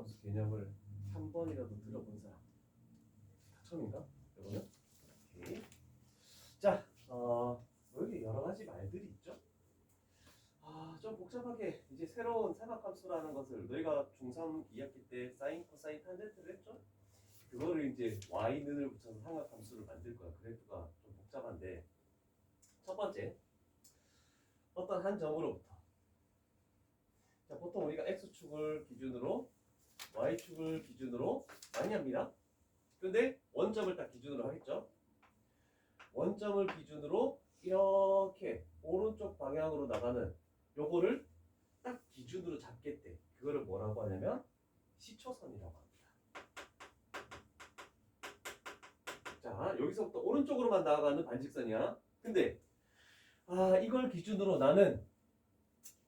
삼각함수 개념을 한 번이라도 들어본 사람 다 처음인가? 여러분? 오케이. 자, 여기 여러 가지 말들이 있죠. 좀 복잡하게 이제 새로운 삼각함수라는 것을 너희가 중3 2학기 때 사인, 코사인, 탄젠트를 했죠? 그거를 이제 y는을 붙여서 삼각함수를 만들 거야. 그래프가 좀 복잡한데 첫 번째 어떤 한 점으로부터 자, 보통 우리가 x축을 기준으로 y축을 기준으로 많이 합니다. 근데 원점을 딱 기준으로 하겠죠. 원점을 기준으로 이렇게 오른쪽 방향으로 나가는 요거를 딱 기준으로 잡겠대. 그거를 뭐라고 하냐면 시초선이라고 합니다. 자, 여기서부터 오른쪽으로만 나아가는 반직선이야. 근데 이걸 기준으로 나는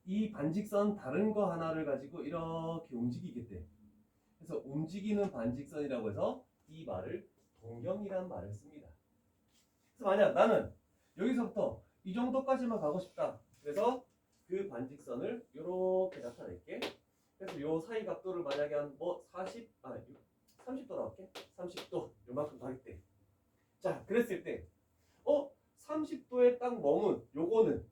이 반직선 다른 거 하나를 가지고 이렇게 움직이겠대. 그래서 움직이는 반직선이라고 해서 이 말을 동경이라는 말을 씁니다. 그래서 만약 나는 여기서부터 이 정도까지만 가고 싶다. 그래서 그 반직선을 이렇게 나타낼게. 그래서 요 사이 각도를 만약에 한 30도로 할게. 30도 요만큼 가겠대. 자, 그랬을 때 30도에 딱 머문 요거는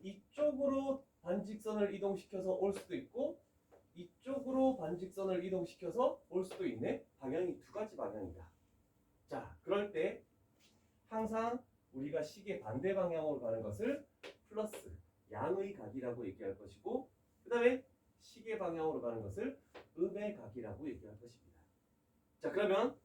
이쪽으로 반직선을 이동시켜서 올 수도 있고 이쪽으로 반직선을 이동시켜서 올 수도 있네. 방향이 두 가지 방향이다. 자, 그럴 때 항상 우리가 시계 반대 방향으로 가는 것을 플러스 양의 각이라고 얘기할 것이고 그 다음에 시계 방향으로 가는 것을 음의 각이라고 얘기할 것입니다. 자, 그러면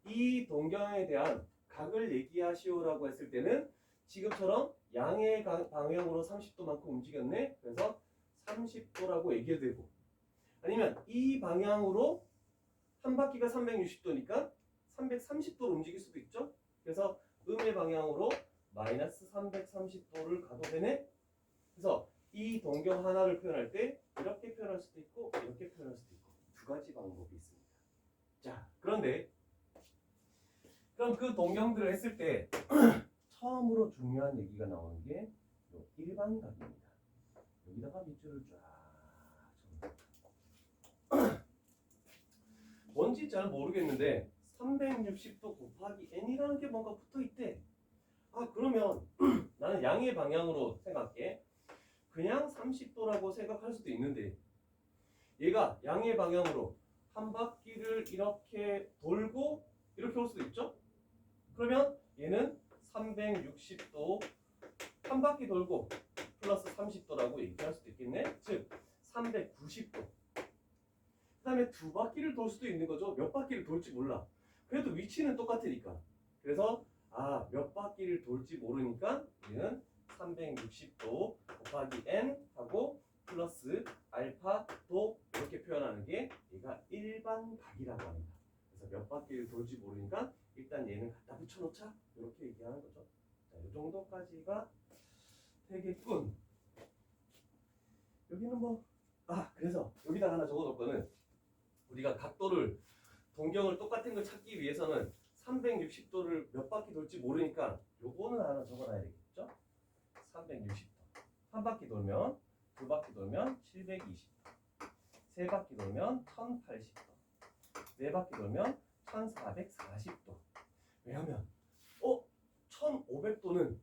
이 동경에 대한 각을 얘기하시오라고 했을 때는 지금처럼 양의 방향으로 30도만큼 움직였네. 그래서 30도라고 얘기해도 되고 아니면 이 방향으로 한 바퀴가 360도니까 330도로 움직일 수도 있죠. 그래서 음의 방향으로 마이너스 330도를 가도 되네. 그래서 이 동경 하나를 표현할 때 이렇게 표현할 수도 있고 이렇게 표현할 수도 있고 두 가지 방법이 있습니다. 자, 그런데 그럼 그 동경들을 했을 때 처음으로 중요한 얘기가 나오는 게 일반각입니다. 여기다가 밑줄을 쫙 뭔지 잘 모르겠는데 360도 곱하기 n이라는 게 뭔가 붙어 있대. 그러면 나는 양의 방향으로 생각해. 그냥 30도라고 생각할 수도 있는데 얘가 양의 방향으로 한 바퀴를 이렇게 돌고 이렇게 올 수도 있죠? 그러면 얘는 360도 한 바퀴 돌고 플러스 30도라고 얘기할 수도 있겠네. 즉 390도. 그 다음에 두 바퀴를 돌 수도 있는 거죠. 몇 바퀴를 돌지 몰라. 그래도 위치는 똑같으니까. 그래서 몇 바퀴를 돌지 모르니까 얘는 360도 곱하기 n 하고 플러스 알파도 이렇게 표현하는 게 얘가 일반각이라고 합니다. 그래서 몇 바퀴를 돌지 모르니까 일단 얘는 갖다 붙여놓자 이렇게 얘기하는 거죠. 자, 이 정도까지가 되겠군. 여기는 그래서 여기다 하나 적어놓을 거는 우리가 각도를 동경을 똑같은 걸 찾기 위해서는 360도를 몇 바퀴 돌지 모르니까 요거는 하나 적어놔야 되겠죠. 360도 한 바퀴 돌면 두 바퀴 돌면 720도 세 바퀴 돌면 1080도 네 바퀴 돌면 1440도. 왜냐면 1500도는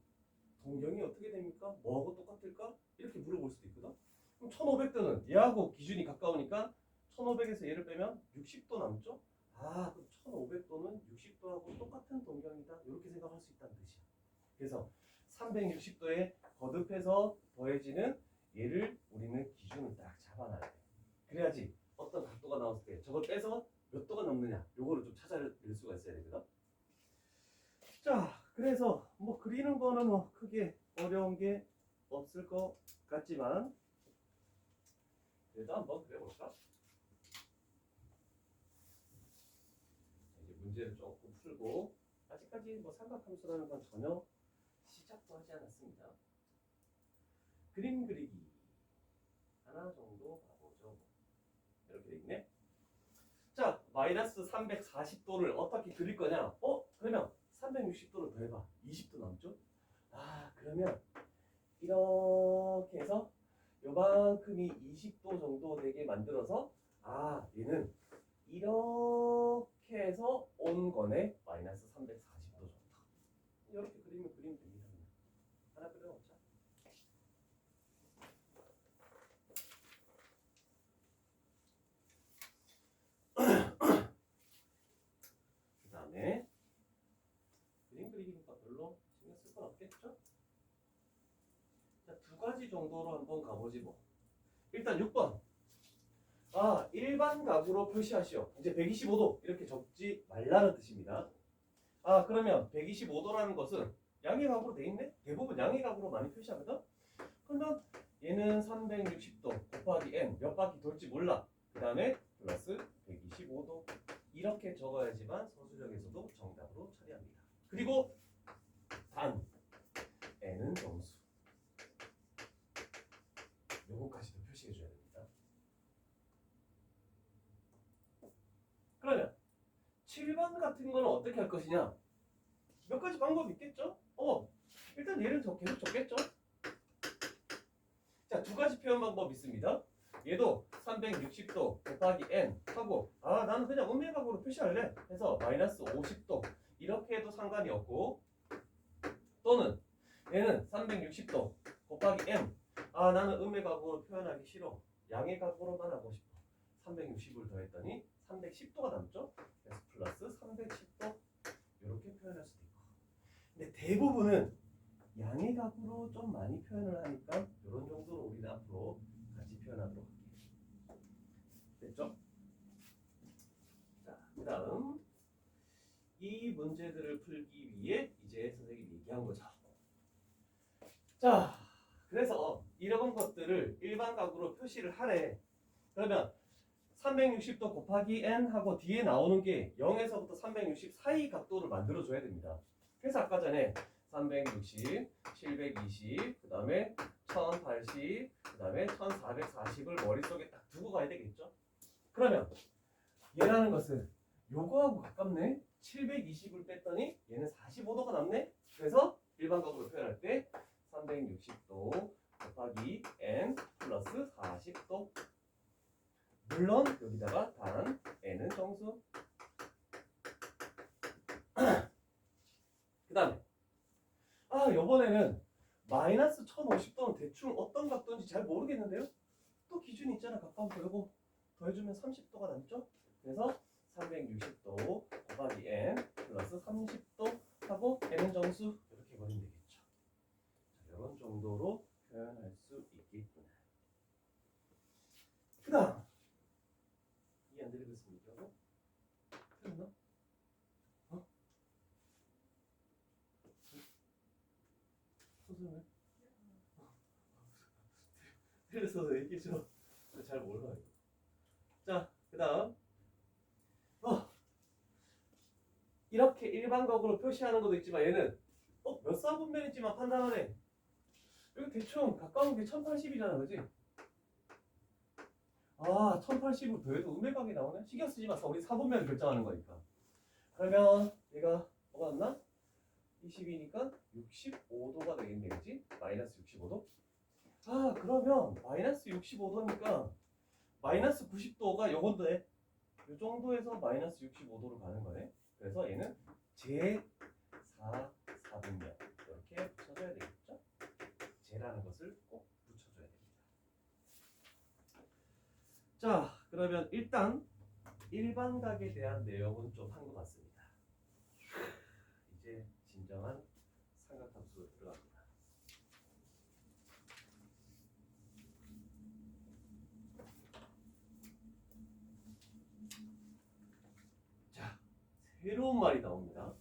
동경이 어떻게 됩니까? 뭐하고 똑같을까? 이렇게 물어볼 수도 있거든. 그럼 1500도는 얘하고 기준이 가까우니까 1500에서 얘를 빼면 60도 남죠? 그럼 1500도는 60도하고 똑같은 동경이다. 이렇게 생각할 수 있다는 뜻이야. 그래서 360도에 거듭해서 더해지는 얘를 우리는 기준을 딱 잡아놔야 돼. 그래야지 어떤 각도가 나왔을 때 저걸 빼서 몇 도가 넘느냐 요거를 좀 찾아낼 수가 있어야 되거든. 자, 그래서 그리는 거는 크게 어려운 게 없을 것 같지만 그래도 한번 그려볼까? 이제 문제를 조금 풀고 아직까지 삼각함수라는 건 전혀 시작도 하지 않았습니다. 그림 그리기 하나 정도 봐보죠. 이렇게 돼 있네. 자, 마이너스 340도를 어떻게 그릴 거냐? 그러면 360도를 더해봐. 20도 남죠? 그러면 이렇게 해서 요만큼이 20도 정도 되게 만들어서 아, 얘는 이렇게 해서 온 거네. 마이너스 340도 정도. 이렇게 그리면 됩니다. 하나 그려놓자. 그 다음에 그림 그리기니까 별로 신경 쓸 건 없겠죠? 자, 두 가지 정도로 한번 가보지 뭐. 일단 6번. 아, 일반 각으로 표시하시오. 이제 125도 이렇게 적지 말라는 뜻입니다. 아, 그러면 125도라는 것은 양의 각으로 돼 있네? 대부분 양의 각으로 많이 표시하거든? 그러면 얘는 360도 곱하기 n 몇 바퀴 돌지 몰라. 그 다음에 플러스 125도 이렇게 적어야지만 서술형에서도 정답으로 처리합니다. 그리고 단 n은 정수. 요거까지도 표시해줘야 됩니다. 그러면 7번 같은 거는 어떻게 할 것이냐? 몇 가지 방법이 있겠죠? 일단 얘를 계속 적겠죠? 자, 두 가지 표현 방법 있습니다. 얘도 360도 곱하기 n 하고 나는 그냥 음메각으로 표시할래 해서 마이너스 50도 이렇게 해도 상관이 없고, 또는 얘는 360도 곱하기 m 나는 음메각으로 표현하기 싫어. 양의 각으로만 하고 싶어. 360을 더했더니 310도가 남죠? 그래서 플러스 310도 이렇게 표현할 수도 있고. 근데 대부분은 양의 각으로 좀 많이 표현을 하니까 이런 정도로 우리는 앞으로 같이 표현하도록 할게요. 됐죠? 자, 그 다음 이 문제들을 풀기 위해 이제 선생님이 얘기한 거죠. 자, 그래서 이런 것들을 일반 각으로 표시를 하래. 그러면 360도 곱하기 n 하고 뒤에 나오는 게 0에서부터 360 사이 각도를 만들어줘야 됩니다. 그래서 아까 전에 360, 720, 그 다음에 1080, 그 다음에 1440을 머릿속에 딱 두고 가야 되겠죠? 그러면 얘라는 것은 요거하고 가깝네? 720을 뺐더니 얘는 45도가 남네? 그래서 일반각으로 표현할 때 360도 곱하기 n 플러스 40도. 물론 여기다가 단 n은 정수. 그 다음에 요번에는 마이너스 1050도는 대충 어떤 각도인지 잘 모르겠는데요. 또 기준이 있잖아. 가까운 거 요거 더해주면 30도가 남죠. 그래서 360도 곱하기 n 플러스 30도 하고 n은 정수 이렇게 버리면 되겠죠. 자, 이런 정도로 표현할 수 있겠구나. 그 다음 이해 안 되겠습니까? 틀렸나? 선생님 틀렸어. 얘기해 줘. 잘 몰라요. 자, 그 다음 이렇게 일반각으로 표시하는 것도 있지만 얘는 몇 사분면인지만 판단하네. 여기 대충 가까운 게 1080이잖아, 그지? 1080을 더해도 음메각이 나오네? 신경 쓰지 마. 우리 사분면을 결정하는 거니까. 그러면 얘가 뭐가 났나? 20이니까 65도가 되겠네, 그지? 마이너스 65도? 그러면 마이너스 65도니까 마이너스 90도가 요건데 이 정도에서 마이너스 65도로 가는 거네. 그래서 얘는 제4사분면 이렇게 붙여줘야 되겠죠? 제라는 것을 꼭 붙여줘야 됩니다. 자, 그러면 일단 일반각에 대한 내용은 좀 한 것 같습니다. 이제 진정한 삼각함수로 들어갑니다. 자, 새로운 말이 나옵니다.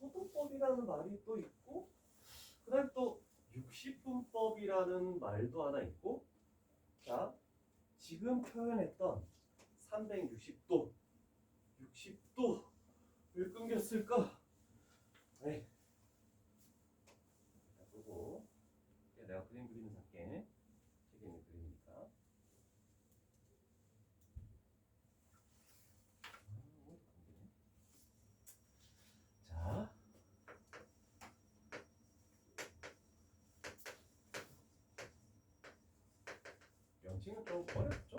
호도법이라는 말이 또 있고, 그 다음에 또 60분법이라는 말도 하나 있고, 자, 지금 표현했던 360도, 60도 왜 끊겼을까? 네. 그리고 내가 그림 그리면서 할게. 책에 있는 그림이니까. 자, 이건 좀 어렵죠?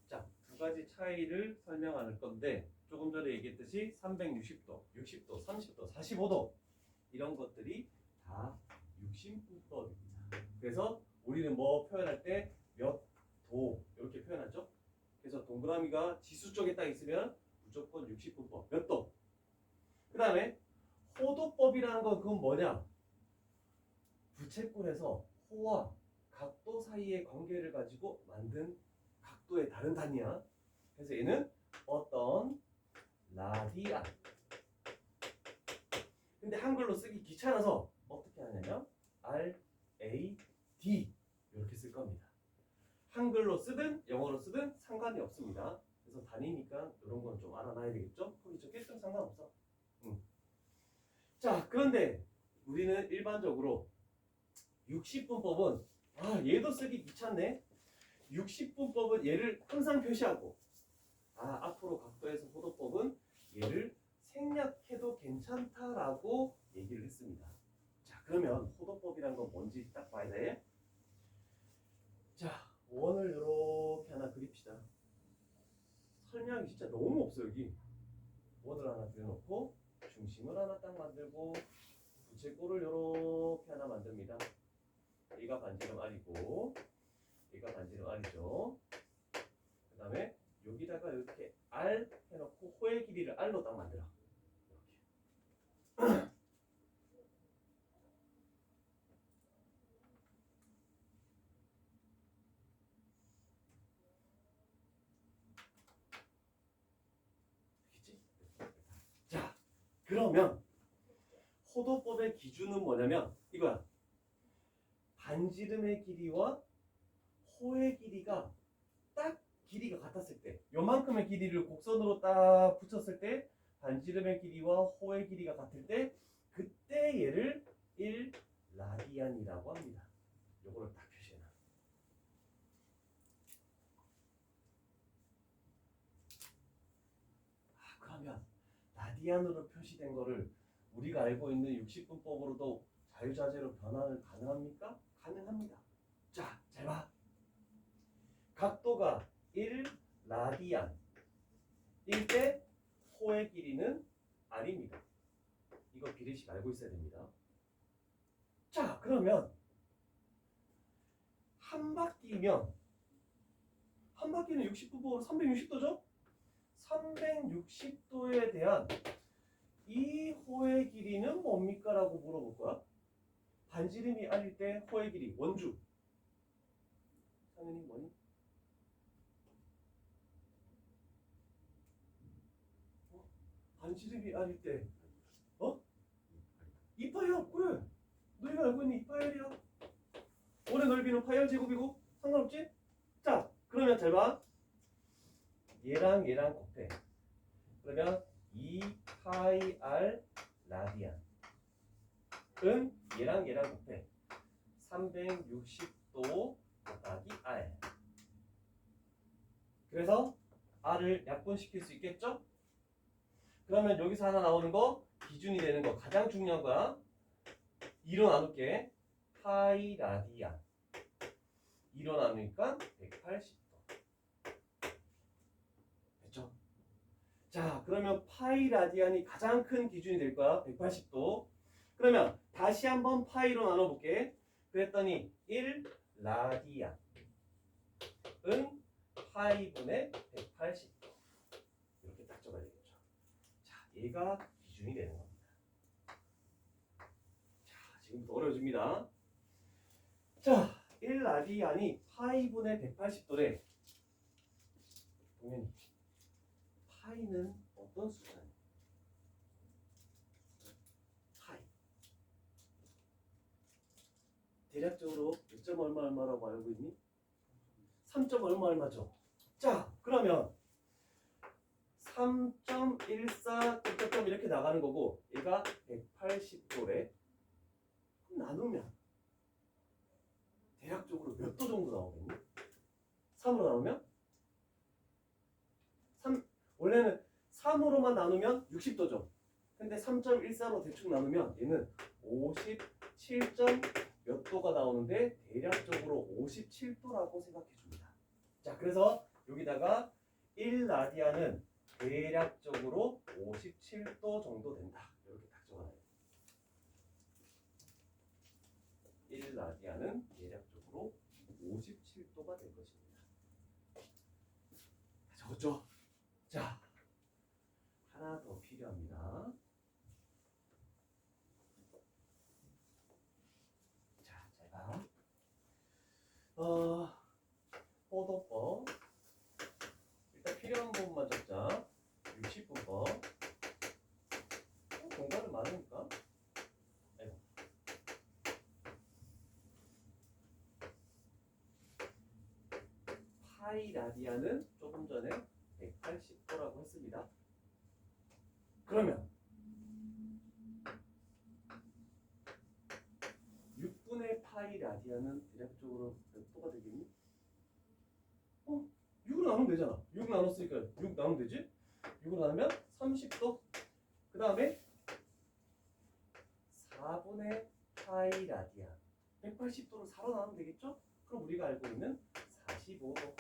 자, 두 가지 차이를 설명할 건데 조금 전에 얘기했듯이 360도, 60도, 30도, 45도 이런 것들이 다 육신분법입니다. 그래서 우리는 뭐 표현할 때 몇 도 이렇게 표현하죠. 그래서 동그라미가 지수 쪽에 딱 있으면 무조건 60분법 몇 도. 그 다음에 호도법이라는 건 그건 뭐냐? 부채꼴에서 호와 각도 사이의 관계를 가지고 만든 각도의 다른 단위야. 그래서 얘는 어떤 라디안. 근데 한글로 쓰기 귀찮아서 어떻게 하냐면 RAD 이렇게 쓸 겁니다. 한글로 쓰든 영어로 쓰든 상관이 없습니다. 그래서 단위니까 이런 건 좀 알아놔야 되겠죠? 거기 적혀있으면 상관없어. 자, 그런데 우리는 일반적으로 60분법은 얘도 쓰기 귀찮네. 60분법은 얘를 항상 표시하고 앞으로 각도에서 호도법은 얘를 생략해도 괜찮다라고 얘기를 했습니다. 자, 그러면 호도법이란 건 뭔지 딱 봐야 돼. 자, 원을 이렇게 하나 그립시다. 설명이 진짜 너무 없어. 여기 원을 하나 그려놓고 중심을 하나 딱 만들고 부채꼴을 이렇게 하나 만듭니다. 얘가 반지름 R이고 얘가 반지름 R이죠. 그 다음에 여기다가 이렇게 R 해놓고 호의 길이를 R로 딱 만들어. 이렇게. 자, 그러면 호도법의 기준은 뭐냐면 이거야. 반지름의 길이와 호의 길이가 딱 길이가 같았을 때, 요만큼의 길이를 곡선으로 딱 붙였을 때 반지름의 길이와 호의 길이가 같을 때 그때 얘를 1라디안이라고 합니다. 요거를 딱 표시해놔. 그러면 라디안으로 표시된 거를 우리가 알고 있는 60분법으로도 자유자재로 변환을 가능합니까? 가능합니다. 자, 잘 봐. 각도가 1라디안 일 때 호의 길이는 R입니다. 이거 비례식 알고 있어야 됩니다. 자, 그러면 한 바퀴면 한 바퀴는 60분법으로 360도죠? 360도에 대한 이 호의 길이는 뭡니까? 라고 물어볼 거야. 반지름이 R일 때 호의 길이 원주. 상현이 뭐니? 반지름이 R일 때 2파이야. 그래. 너희가 알고 있는 2파이야. 원의 넓이는 파이 R 제곱이고 상관없지? 자, 그러면 잘 봐. 얘랑 얘랑 곱해. 그러면 2파이 R 라디안 은 얘랑 얘랑 곱해. 360도 곱하기 R. 그래서 R을 약분시킬 수 있겠죠? 그러면 여기서 하나 나오는 거 기준이 되는 거 가장 중요한 거야. 2로 나눌게. 파이 라디안 2로 나누니까 180도. 됐죠? 자, 그러면 파이 라디안이 가장 큰 기준이 될 거야. 180도. 그러면 다시 한번 파이로 나눠볼게. 그랬더니 1 라디안 은 파이분의 180도. 이렇게 딱 적어야 되겠죠. 자, 얘가 기준이 되는 겁니다. 자, 지금부터 어려워집니다. 자, 1 라디안이 파이분의 180도래. 동현이, 파이는 어떤 숫자냐? 파이. 대략적으로 몇 점 얼마 얼마라고 알고 있니? 3점 얼마 얼마죠? 자, 그러면 3.14 점점점 이렇게 나가는 거고 얘가 180도래. 그럼 나누면 대략적으로 몇 도 정도 나오겠니? 3으로 나누면? 원래는 3으로만 나누면 60도죠. 근데 3.14로 대충 나누면 얘는 57점 몇 도가 나오는데 대략적으로 57도라고 생각해 줍니다. 자, 그래서 여기다가 1라디안은 대략적으로 57도 정도 된다. 이렇게 딱 적어놔요. 1라디안은 대략적으로 57도가 될 것입니다. 적었죠? 자, 하나 더 필요합니다. 자, 잘 봐. 포도법. 일단 필요한 부분만 적자. 60분법. 공간은 많으니까. 아이고. 파이 라디안은 조금 전에 180도라고 했습니다. 그러면 6분의 파이 라디안은 대략적으로 몇 도가 되겠니? 6으로 나누면 되잖아. 6 나눴으니까 6 나누면 되지? 6으로 나누면 30도. 그 다음에 4분의 파이 라디안. 180도를 4로 나누면 되겠죠? 그럼 우리가 알고 있는 45도.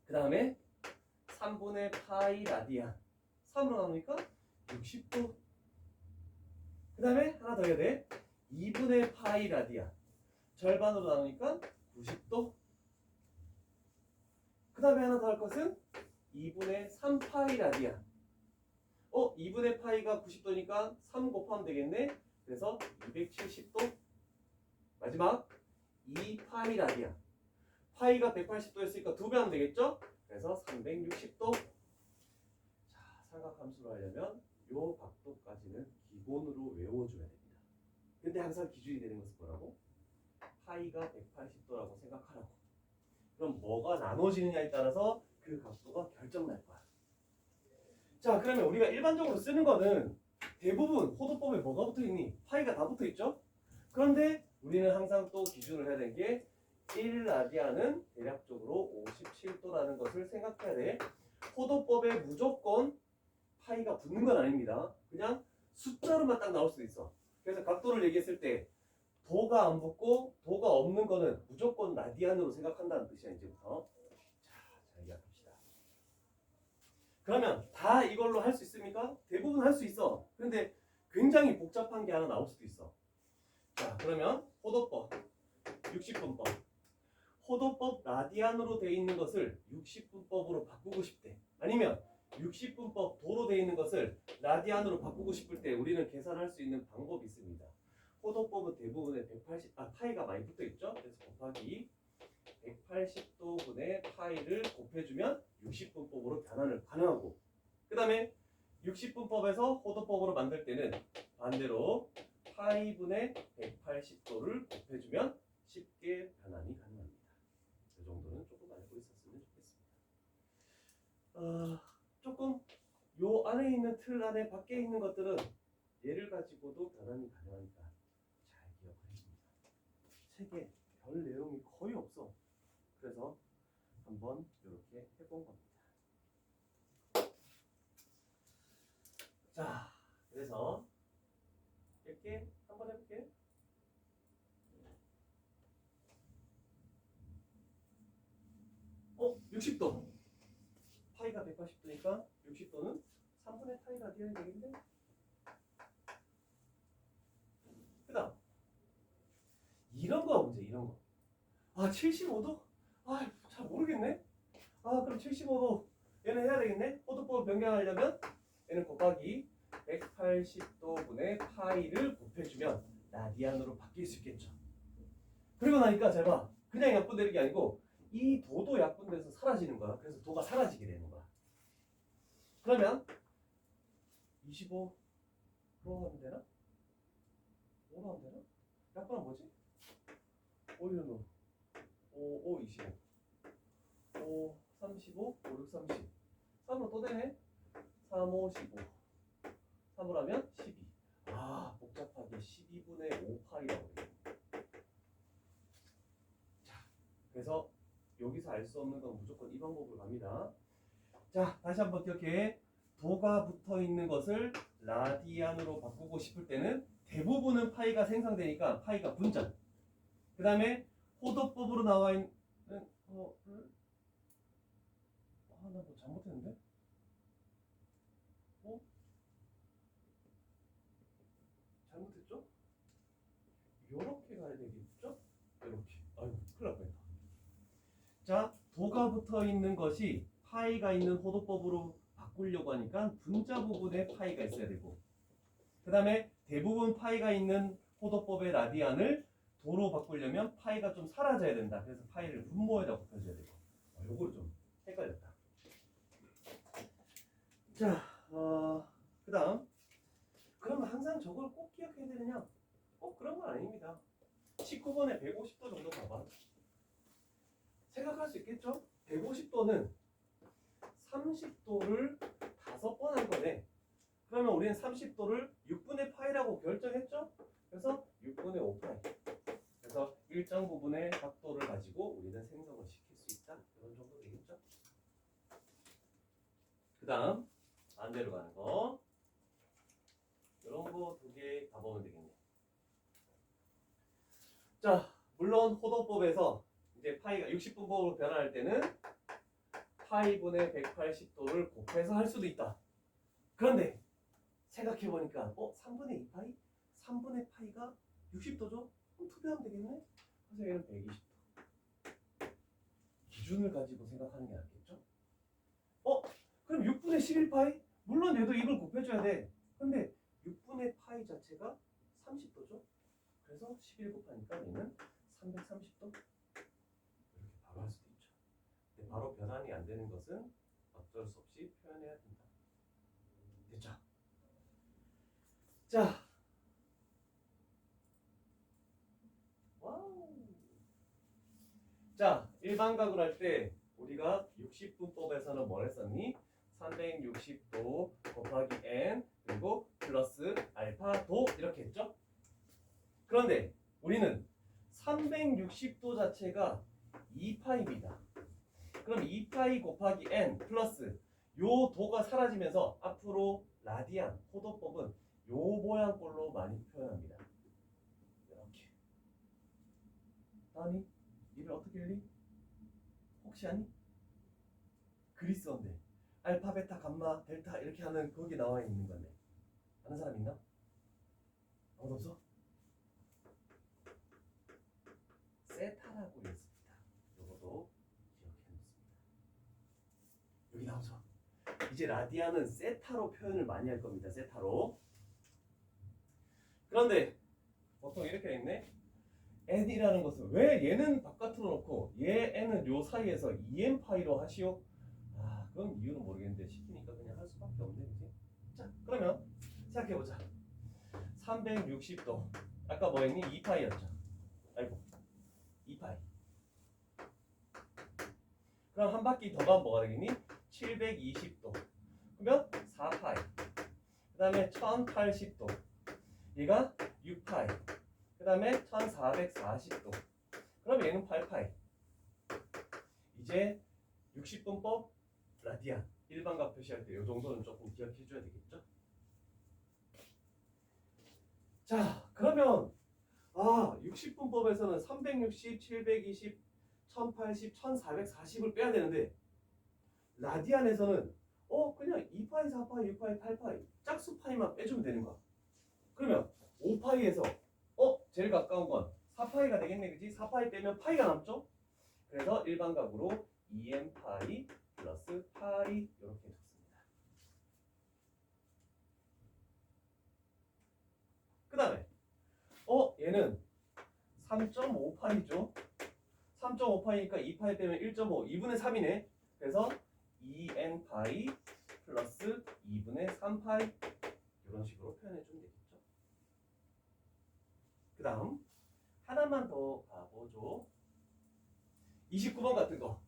그 다음에 3분의 파이 라디안. 3으로 나누니까 60도. 그 다음에 하나 더 해야 돼. 2분의 파이 라디안. 절반으로 나누니까 90도. 그 다음에 하나 더 할 것은 2분의 3파이 라디안. 2분의 파이가 90도니까 3 곱하면 되겠네. 그래서 270도. 마지막 2파이 라디안. 파이가 180도였으니까 2배 하면 되겠죠? 그래서 360도. 자, 삼각함수로 하려면 요 각도까지는 기본으로 외워줘야 됩니다. 근데 항상 기준이 되는 것은 뭐라고? 파이가 180도라고 생각하라고. 그럼 뭐가 나눠지느냐에 따라서 그 각도가 결정날 거야. 자, 그러면 우리가 일반적으로 쓰는 거는 대부분 호도법에 뭐가 붙어있니? 파이가 다 붙어있죠? 그런데 우리는 항상 또 기준을 해야 되는 게 1라디안은 대략적으로 57도라는 것을 생각해야 돼. 호도법에 무조건 파이가 붙는 건 아닙니다. 그냥 숫자로만 딱 나올 수도 있어. 그래서 각도를 얘기했을 때 도가 안 붙고 도가 없는 거는 무조건 라디안으로 생각한다는 뜻이야, 이제부터. 자, 이해합시다. 그러면 다 이걸로 할 수 있습니까? 대부분 할 수 있어. 근데 굉장히 복잡한 게 하나 나올 수도 있어. 자, 그러면 호도법 60분법. 호도법 라디안으로 돼 있는 것을 60분법으로 바꾸고 싶대. 아니면 60분법 도로 돼 있는 것을 라디안으로 바꾸고 싶을 때 우리는 계산할 수 있는 방법이 있습니다. 호도법은 대부분에 파이가 많이 붙어 있죠. 그래서 곱하기 180도분의 파이를 곱해주면 60분법으로 변환을 가능하고, 그 다음에 60분법에서 호도법으로 만들 때는 반대로 파이분의 180도를 곱해주면 쉽게 변환이 가능합니다. 이 정도는 조금 알고 있었으면 좋겠습니다. 조금 요 안에 있는 틀 안에 밖에 있는 것들은 얘를 가지고도 변환이 가능하니까 잘 기억하겠습니다. 책에 별 내용이 거의 없어. 그래서 한번 이렇게 해본 겁니다. 자, 그래서 이렇게 한번 해볼게. 어, 60도. 파이가 180도니까 60도는 3분의 파이 라디안이 되겠는데? 그 다음 이런 거 문제, 이런 거. 75도? 잘 모르겠네. 그럼 75도 얘는 해야 되겠네. 호도법을 변경하려면 얘는 곱하기 180도분의 파이를 곱해주면 라디안으로 바뀔 수 있겠죠. 그리고 나니까 잘 봐. 그냥 약분되는 게 아니고 이 도도 약분돼서 사라지는 거야. 그래서 도가 사라지게 되는 거야. 그러면 25로 하면 되나? 5로 하면 되나? 약분은 뭐지? 5, 1, 5, 25 5, 35, 5, 6, 30 3으로 또 되네? 3, 5, 15 3으로 하면 12. 복잡하게 12분의 5파이라고 돼요. 자, 그래서 여기서 알 수 없는 건 무조건 이 방법으로 갑니다. 자, 다시 한번 기억해. 도가 붙어 있는 것을 라디안으로 바꾸고 싶을 때는 대부분은 파이가 생성되니까 파이가 분자. 그 다음에 호도법으로 나와 있는 거를 나 뭐 잘못했는데? 잘못했죠? 요렇게 가야 되겠죠? 요렇게. 아유, 큰일 날 뻔했다. 자, 도가 붙어 있는 것이 파이가 있는 호도법으로 바꾸려고 하니까 분자 부분에 파이가 있어야 되고, 그 다음에 대부분 파이가 있는 호도법의 라디안을 도로 바꾸려면 파이가 좀 사라져야 된다. 그래서 파이를 분모에다 곱해줘야 되고. 요거를 좀 헷갈렸다. 자, 그 다음. 그러면 항상 저걸 꼭 기억해야 되느냐? 꼭 그런 건 아닙니다. 19번에 150도 정도 봐봐. 생각할 수 있겠죠? 150도는 30도를 5번 한 거네. 그러면 우리는 30도를 6분의 파이라고 결정했죠? 그래서 6분의 5파이. 그래서 일정 부분의 각도를 가지고 우리는 생성을 시킬 수 있다. 이런 정도 되겠죠? 그 다음 반대로 가는 거. 이런 거 2개 가보면 되겠네. 자, 물론 호도법에서 이제 파이가 60분법으로 변화할 때는 파이분의 180도를 곱해서 할 수도 있다. 그런데 생각해보니까 3분의 2파이? 3분의 파이가 60도죠? 그럼 투표하면 되겠네? 그래서 얘는 120도. 기준을 가지고 생각하는 게 낫겠죠? 그럼 6분의 11파이? 물론 얘도 이걸 곱해줘야 돼. 근데 6분의 파이 자체가 30도죠? 그래서 11 곱하니까 얘는 330도? 이렇게 바로 할 수도 있죠. 근데 바로 변환이 안 되는 것은 어쩔 수 없이 표현해야 된다. 됐죠? 자, 와우. 자, 일반각을 할 때 우리가 60분법에서는 뭘 했었니? 360도 곱하기 n 그리고 플러스 알파 도 이렇게 했죠? 그런데 우리는 360도 자체가 2파입니다. 그럼 2파이 곱하기 n 플러스 요 도가 사라지면서 앞으로 라디안, 호도법은 요 모양꼴로 많이 표현합니다. 이렇게. 아니, 이를 어떻게 읽니? 혹시 아니? 그리스어인데 알파, 베타, 감마, 델타 이렇게 하는 거기 나와 있는 건데 아는 사람 있나? 아무도 없어? 세타라고 있습니다. 이것도 기억해 놓습니다. 여기 나오죠. 이제 라디안은 세타로 표현을 많이 할 겁니다. 세타로. 그런데 보통 이렇게 있네. n이라는 것은 왜 얘는 바깥으로 놓고 얘 n은 요 사이에서 2n 파이로 하시오? 그건 이유는 모르겠는데 시키니까 그냥 할 수밖에 없네, 그지? 자, 그러면 생각해보자. 360도. 아까 뭐 했니? 2파이였죠. 아이고, 2파이. 그럼 한 바퀴 더 가면 뭐가 되겠니? 720도. 그러면 4파이. 그 다음에 1080도. 얘가 6파이. 그 다음에 1440도. 그럼 얘는 8파이. 이제 60분법 라디안 일반각 표시할 때 이 정도는 조금 기억해 줘야 되겠죠? 자, 그러면 60분법에서는 360, 720, 1080, 1440을 빼야 되는데 라디안에서는 그냥 2파이, 4파이, 6파이, 8파이 짝수 파이만 빼주면 되는 거야. 그러면 5파이에서 제일 가까운 건 4파이가 되겠네, 그지? 4파이 빼면 파이가 남죠? 그래서 일반각으로 2n 파이 플러스 파이 이렇게 적습니다. 그 다음에 얘는 3.5파이죠. 3.5파이니까 2파이 빼면 1.5, 2분의 3이네. 그래서 2n 파이 플러스 2분의 3파이 이런 식으로 표현해주면 되겠죠. 그 다음 하나만 더 가보죠. 29번 같은 거.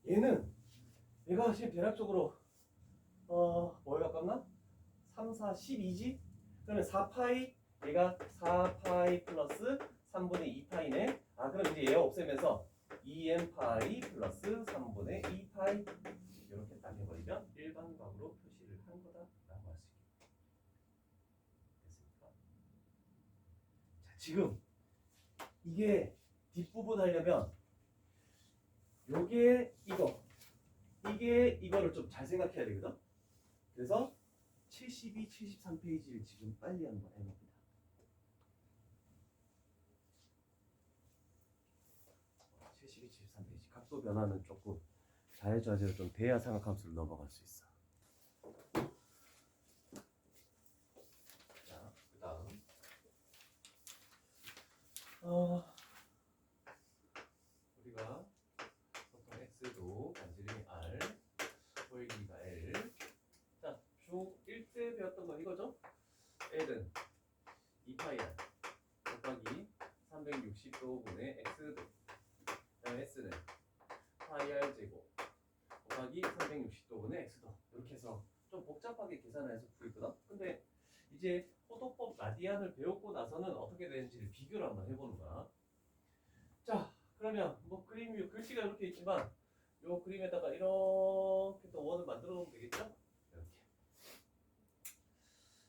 얘는 얘가 지금 대략적으로 뭐에 가깝나? 3, 4, 12지? 그러면 4파이 얘가 4파이 플러스 3분의 2파이네. 그럼 이제 얘 없애면서 2n파이 플러스 3분의 2파이 이렇게 딱 해버리면 일반각으로 표시를 한 거다라고 지금 이게 뒷부분 하려면 요게 이게 이거를 좀 잘 생각해야 되거든. 그래서 72, 73페이지를 지금 빨리 한번 해봅니다. 72, 73페이지 각도 변화는 조금 자해좌재로 좀 돼야 삼각함수를 넘어갈 수 있어. 자, 그다음 우리가 보통 x도 반지름이 r, 호의 길이가 l. 자, 중1 때 배웠던 건 이거죠? l은 2파이 r 곱하기 360도분의 x도. 그다음에 s는 파이 r 제곱 곱하기 360도분의 x도. 이렇게 해서 좀 복잡하게 계산해서 풀거든. 근데 이제 호도법 라디안을 배우고 나서는 어떻게 되는지를 비교를 한번 해보는 거야. 자, 그러면 뭐 그림이 글씨가 이렇게 있지만 요 그림에다가 이렇게 또 원을 만들어 놓으면 되겠죠? 이렇게.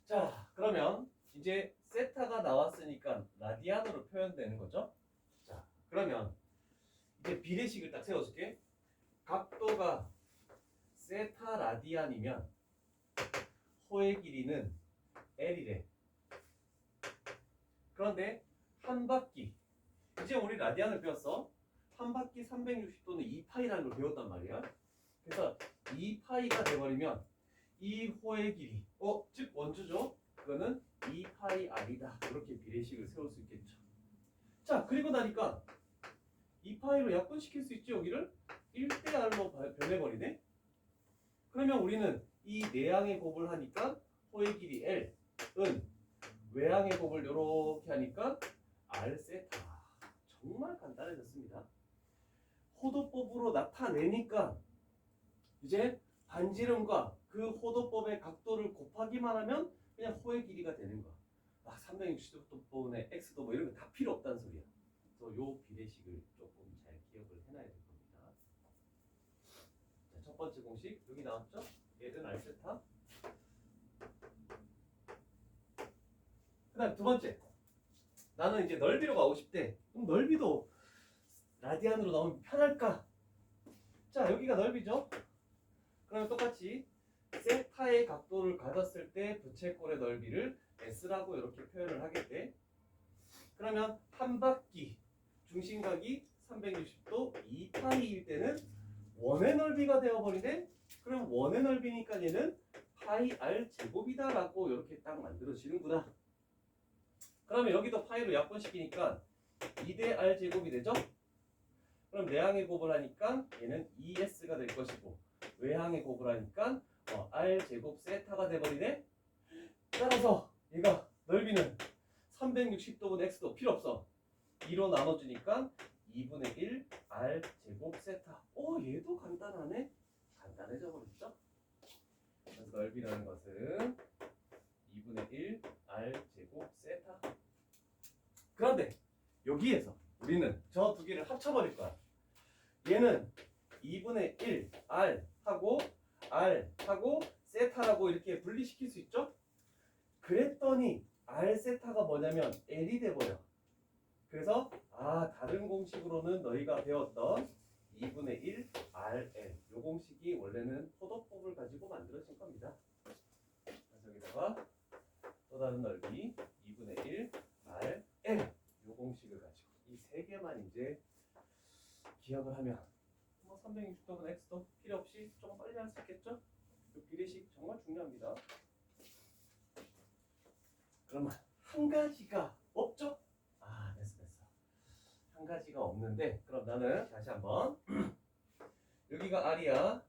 자, 그러면 이제 세타가 나왔으니까 라디안으로 표현되는 거죠? 자, 그러면 이제 비례식을 딱 세워줄게. 각도가 세타 라디안이면 호의 길이는 L이래. 그런데 한 바퀴, 이제 우리 라디안을 배웠어. 한 바퀴 360도는 2파이라는 걸 배웠단 말이야. 그래서 2파이가 돼버리면 이 호의 길이, 즉 원주죠. 그거는 2파이 r이다. 이렇게 비례식을 세울 수 있겠죠. 자, 그리고 나니까 2파이로 약분시킬 수 있지. 여기를 1대 r로 변해버리네. 그러면 우리는 이 내항의 곱을 하니까 호의 길이 L은 외항의 곱을 이렇게 하니까 R 세타. 정말 간단해졌습니다. 호도법으로 나타내니까 이제 반지름과 그 호도법의 각도를 곱하기만 하면 그냥 호의 길이가 되는 거야. 360도 부분에 x도 뭐 이런 거 다 필요 없다는 소리야. 그래서 요 비례식을 조금 잘 기억을 해놔야 될 겁니다. 자, 첫 번째 공식 여기 나왔죠? 얘는 R 세타. 그 다음 두 번째, 나는 이제 넓이로 가고 싶대. 그럼 넓이도 라디안으로 나오면 편할까? 자, 여기가 넓이죠? 그러면 똑같이 세타의 각도를 가졌을 때 부채꼴의 넓이를 S라고 이렇게 표현을 하겠대. 그러면 한 바퀴 중심각이 360도 2파이일 때는 원의 넓이가 되어버리네? 그럼 원의 넓이니까 얘는 파이 R 제곱이다 라고 이렇게 딱 만들어지는구나. 그러면 여기도 파이로 약분시키니까 2대 R 제곱이 되죠? 그럼 내항의 곱을 하니까 얘는 2S가 될 것이고 외항의 곱을 하니까 R 제곱 세타가 돼버리네? 따라서 얘가 넓이는 360도분 X도 필요 없어. 2로 나눠주니까 2분의 1 R 제곱 세타. 얘도 간단하네? 간단해져 버렸죠? 그래서 넓이라는 것은 2분의 1 R 제곱 세타. 그런데 여기에서 우리는 저 두 개를 합쳐버릴 거야. 얘는 2분의 1 R 하고 세타라고 이렇게 분리시킬 수 있죠? 그랬더니 R 세타가 뭐냐면 L이 돼버려. 그래서 다른 공식으로는 너희가 배웠던 2분의 1 RL 요 공식이 원래는 호도법을 가지고 만들어진 겁니다. 그래서 여기다가 또 다른 넓이 2분의 1 RL 요 공식을 가지고 이 세 개만 이제 기억을 하면 360도분 X도 필요 없이 조금 빨리 할 수 있겠죠? 이 비례식 정말 중요합니다. 그러면 한 가지가 없죠? 됐어. 한 가지가 없는데 그럼 나는 다시 한번 여기가 R이야.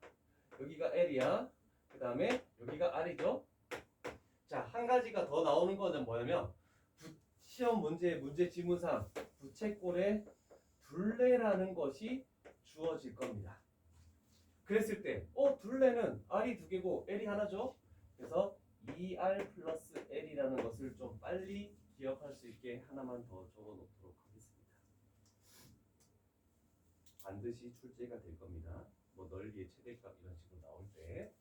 여기가 L이야. 그 다음에 여기가 R이죠? 자, 한 가지가 더 나오는 거는 뭐냐면 시험 문제 지문상 부채꼴의 둘레라는 것이 주어질 겁니다. 그랬을 때 둘레는 R이 두 개고 L이 하나죠? 그래서 2R 플러스 L이라는 것을 좀 빨리 기억할 수 있게 하나만 더 적어 놓도록 하겠습니다. 반드시 출제가 될 겁니다. 뭐 넓이의 최대값 이런 식으로 나올 때.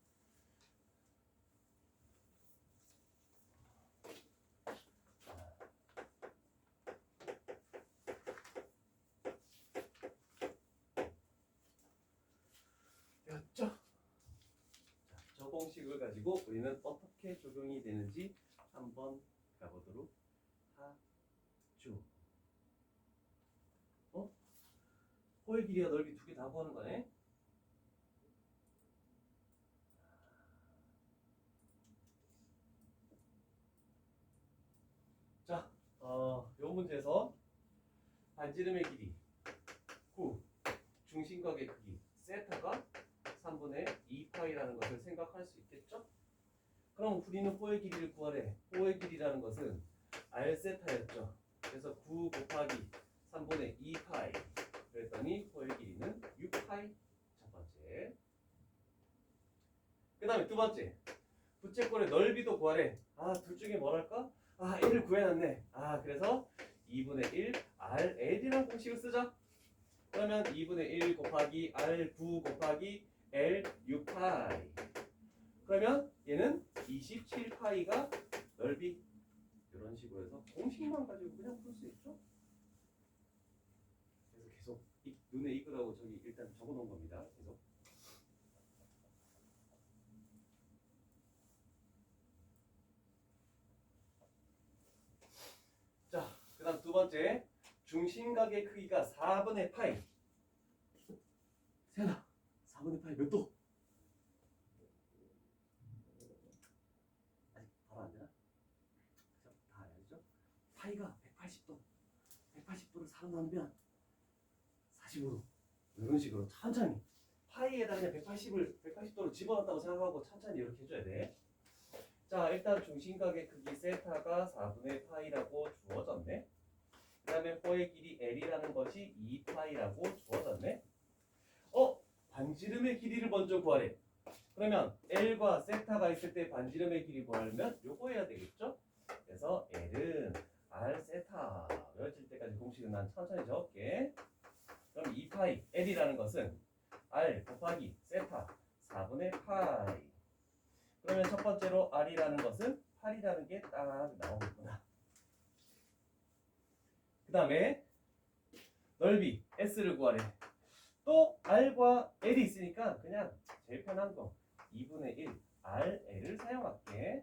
공식을 가지고 우리는 어떻게 적용이 되는지 한번 가보도록 하죠. 호의 길이와 넓이 두 개 다 구하는 거네. 자, 요 문제에서 반지름의 길이 9, 중심각의 크기 세타가 3분의 2파이라는 것을 생각할 수 있겠죠? 그럼 우리는 호의 길이를 구하래. 호의 길이라는 것은 r 세타였죠. 그래서 9 곱하기 3분의 2파이 그랬더니 호의 길이는 6파이. 첫 번째. 그 다음에 두 번째, 부채꼴의 넓이도 구하래. 둘 중에 뭘 할까? L을 구해놨네. 그래서 2분의 1 RL이라는 공식을 쓰자. 그러면 2분의 1 곱하기 R 9 곱하기 L 6파이. 그러면 얘는 27파이가 넓이. 이런 식으로 해서 공식만 가지고 그냥 풀 수 있죠. 그래서 계속 눈에 익으라고 저기 일단 적어놓은 겁니다. 계속. 자, 그 다음 두 번째, 중심각의 크기가 4분의 파이. 세연아, 4분의 파이 몇 도? 아직 바로 안 되나? 그죠? 다 알죠? 파이가 180도. 180도를 4로 나누면 45도. 이런 식으로 천천히. 파이에다 그냥 180도로 집어넣었다고 생각하고 천천히 이렇게 해줘야 돼. 자, 일단 중심각의 크기 세타가 4분의 파이라고 주어졌네. 그 다음에 호의 길이 L이라는 것이 2파이라고 주어졌네. 반지름의 길이를 먼저 구하래. 그러면 L과 세타가 있을 때 반지름의 길이 구하려면 요거 해야 되겠죠? 그래서 L은 R 세타. 외워질 때까지 공식은 난 천천히 적을게. 그럼 2파이 L이라는 것은 R 곱하기 세타 4분의 파이. 그러면 첫 번째로 R이라는 것은 8이라는 게 딱 나오겠구나. 그 다음에 넓이 S를 구하래. 또 R과 L이 있으니까 그냥 제일 편한 거 2분의 1 RL을 사용할게.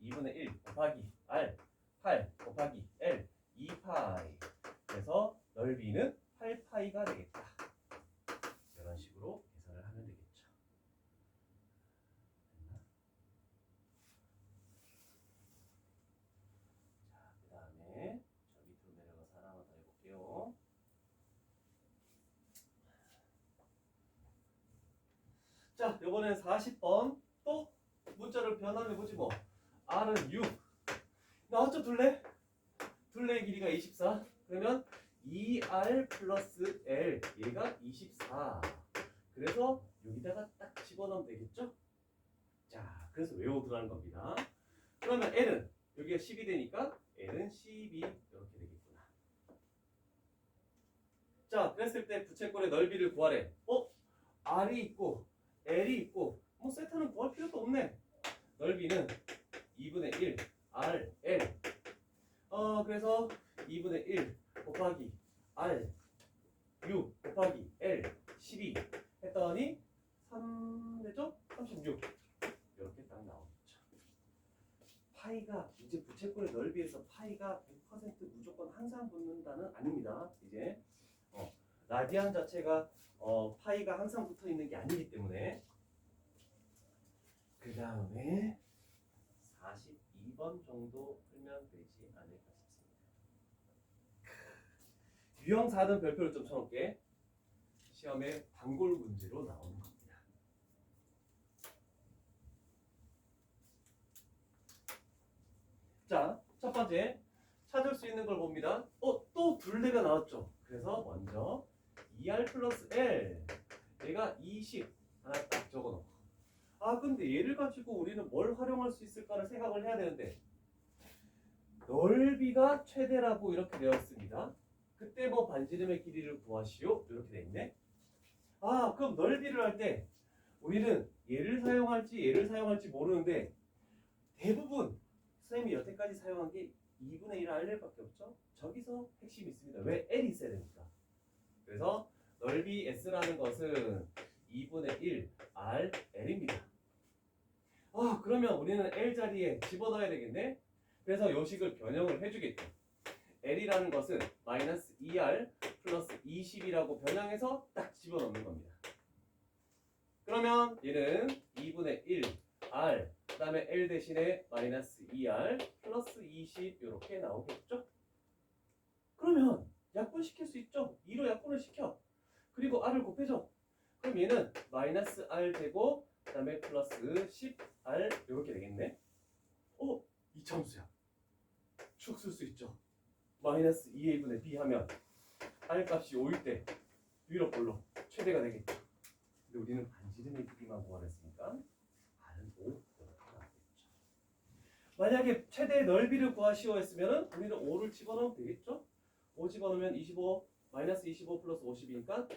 2분의 1 곱하기 R 8 곱하기 L 2파이. 그래서 넓이는 8파이가 되겠다. 이런 식으로 계산을 하면 되겠죠. 자, 그 다음에 저 밑으로 내려가서 하나만 더 해볼게요. 자, 이번엔 40번 또 문자를 변환해보지 뭐. R은 6. 나왔죠, 둘레? 둘레의 길이가 24. 그러면 2R 플러스 L, 얘가 24. 그래서 여기다가 딱 집어넣으면 되겠죠? 자, 그래서 외워두라는 겁니다. 그러면 L은 여기가 10이 되니까 L은 12 이렇게 되겠구나. 자, 그랬을 때 부채꼴의 넓이를 구하래. R이 있고 L이 있고 뭐 세타는 구할 필요도 없네. 넓이는 2분의 1 R, L. 그래서 2분의 1 곱하기 R 6 곱하기 L 12 했더니 3 되죠? 36. 이렇게 딱 나오겠죠. 파이가 이제 부채꼴의 넓이에서 파이가 100% 무조건 항상 붙는다는 아닙니다. 이제 라디안 자체가 파이가 항상 붙어 있는 게 아니기 때문에. 그 다음에 42번 정도 풀면 되지 않을까 싶습니다. 유형 4는 별표를 좀 쳐놓을게. 시험에 단골 문제로 나오는 겁니다. 자, 첫 번째 찾을 수 있는 걸 봅니다. 또 둘레가 나왔죠. 그래서 먼저 2R 플러스 L, 얘가 20 하나 딱 적어놓고. 근데 얘를 가지고 우리는 뭘 활용할 수 있을까를 생각을 해야 되는데, 넓이가 최대라고 이렇게 되었습니다. 그때 뭐 반지름의 길이를 구하시오 이렇게 돼 있네. 그럼 넓이를 할 때 우리는 얘를 사용할지 모르는데, 대부분 선생님이 여태까지 사용한 게 2분의 1 RL밖에 없죠. 저기서 핵심이 있습니다. 왜? L이 있어야 되니까. 그래서 넓이 S라는 것은 2분의 1 RL입니다. 그러면 우리는 L 자리에 집어넣어야 되겠네. 그래서 요 식을 변형을 해주겠죠. L이라는 것은 마이너스 2R 플러스 20이라고 변형해서 딱 집어넣는 겁니다. 그러면 얘는 2분의 1 R 그 다음에 L 대신에 마이너스 2R 플러스 20 이렇게 나오겠죠. 그러면 약분시킬 수 있죠. 2로 약분을 시켜. 그리고 R을 곱해줘. 그럼 얘는 마이너스 R 제곱 그 다음에 플러스 10R 이렇게 되겠네. 이참수야. 축 쓸 수 있죠. 마이너스 2A분의 B 하면 R 값이 5일 때 위로 볼로 최대가 되겠죠. 근데 우리는 반지름의 크기만 구하랬으니까 R은 5 이렇게 나오겠죠. 만약에 최대 넓이를 구하시오 했으면 우리는 5를 집어넣으면 되겠죠. 5 집어넣으면 25 마이너스 25 플러스 50이니까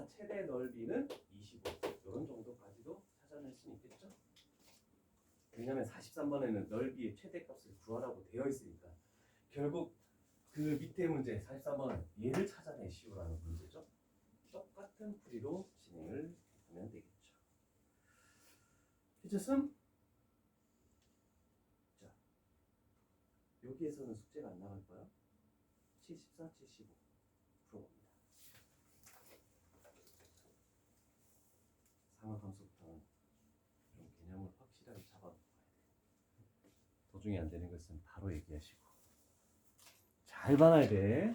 최대 넓이는 25 이런 정도까지도 찾아낼 수 있겠죠. 왜냐하면 43번에는 넓이의 최대값을 구하라고 되어 있으니까 결국 그 밑에 문제 43번은 얘를 찾아내시오라는 문제죠. 똑같은 풀이로 진행을 하면 되겠죠. 이제는 자 여기에서는 숙제가 안 나갈 거야. 74, 75 풀어봅니다. 상하함수부터는 좀 개념을 확실하게 잡아놓고 가야 돼. 도중에 안 되는 것은 바로 얘기하시고 잘 봐놔야 돼.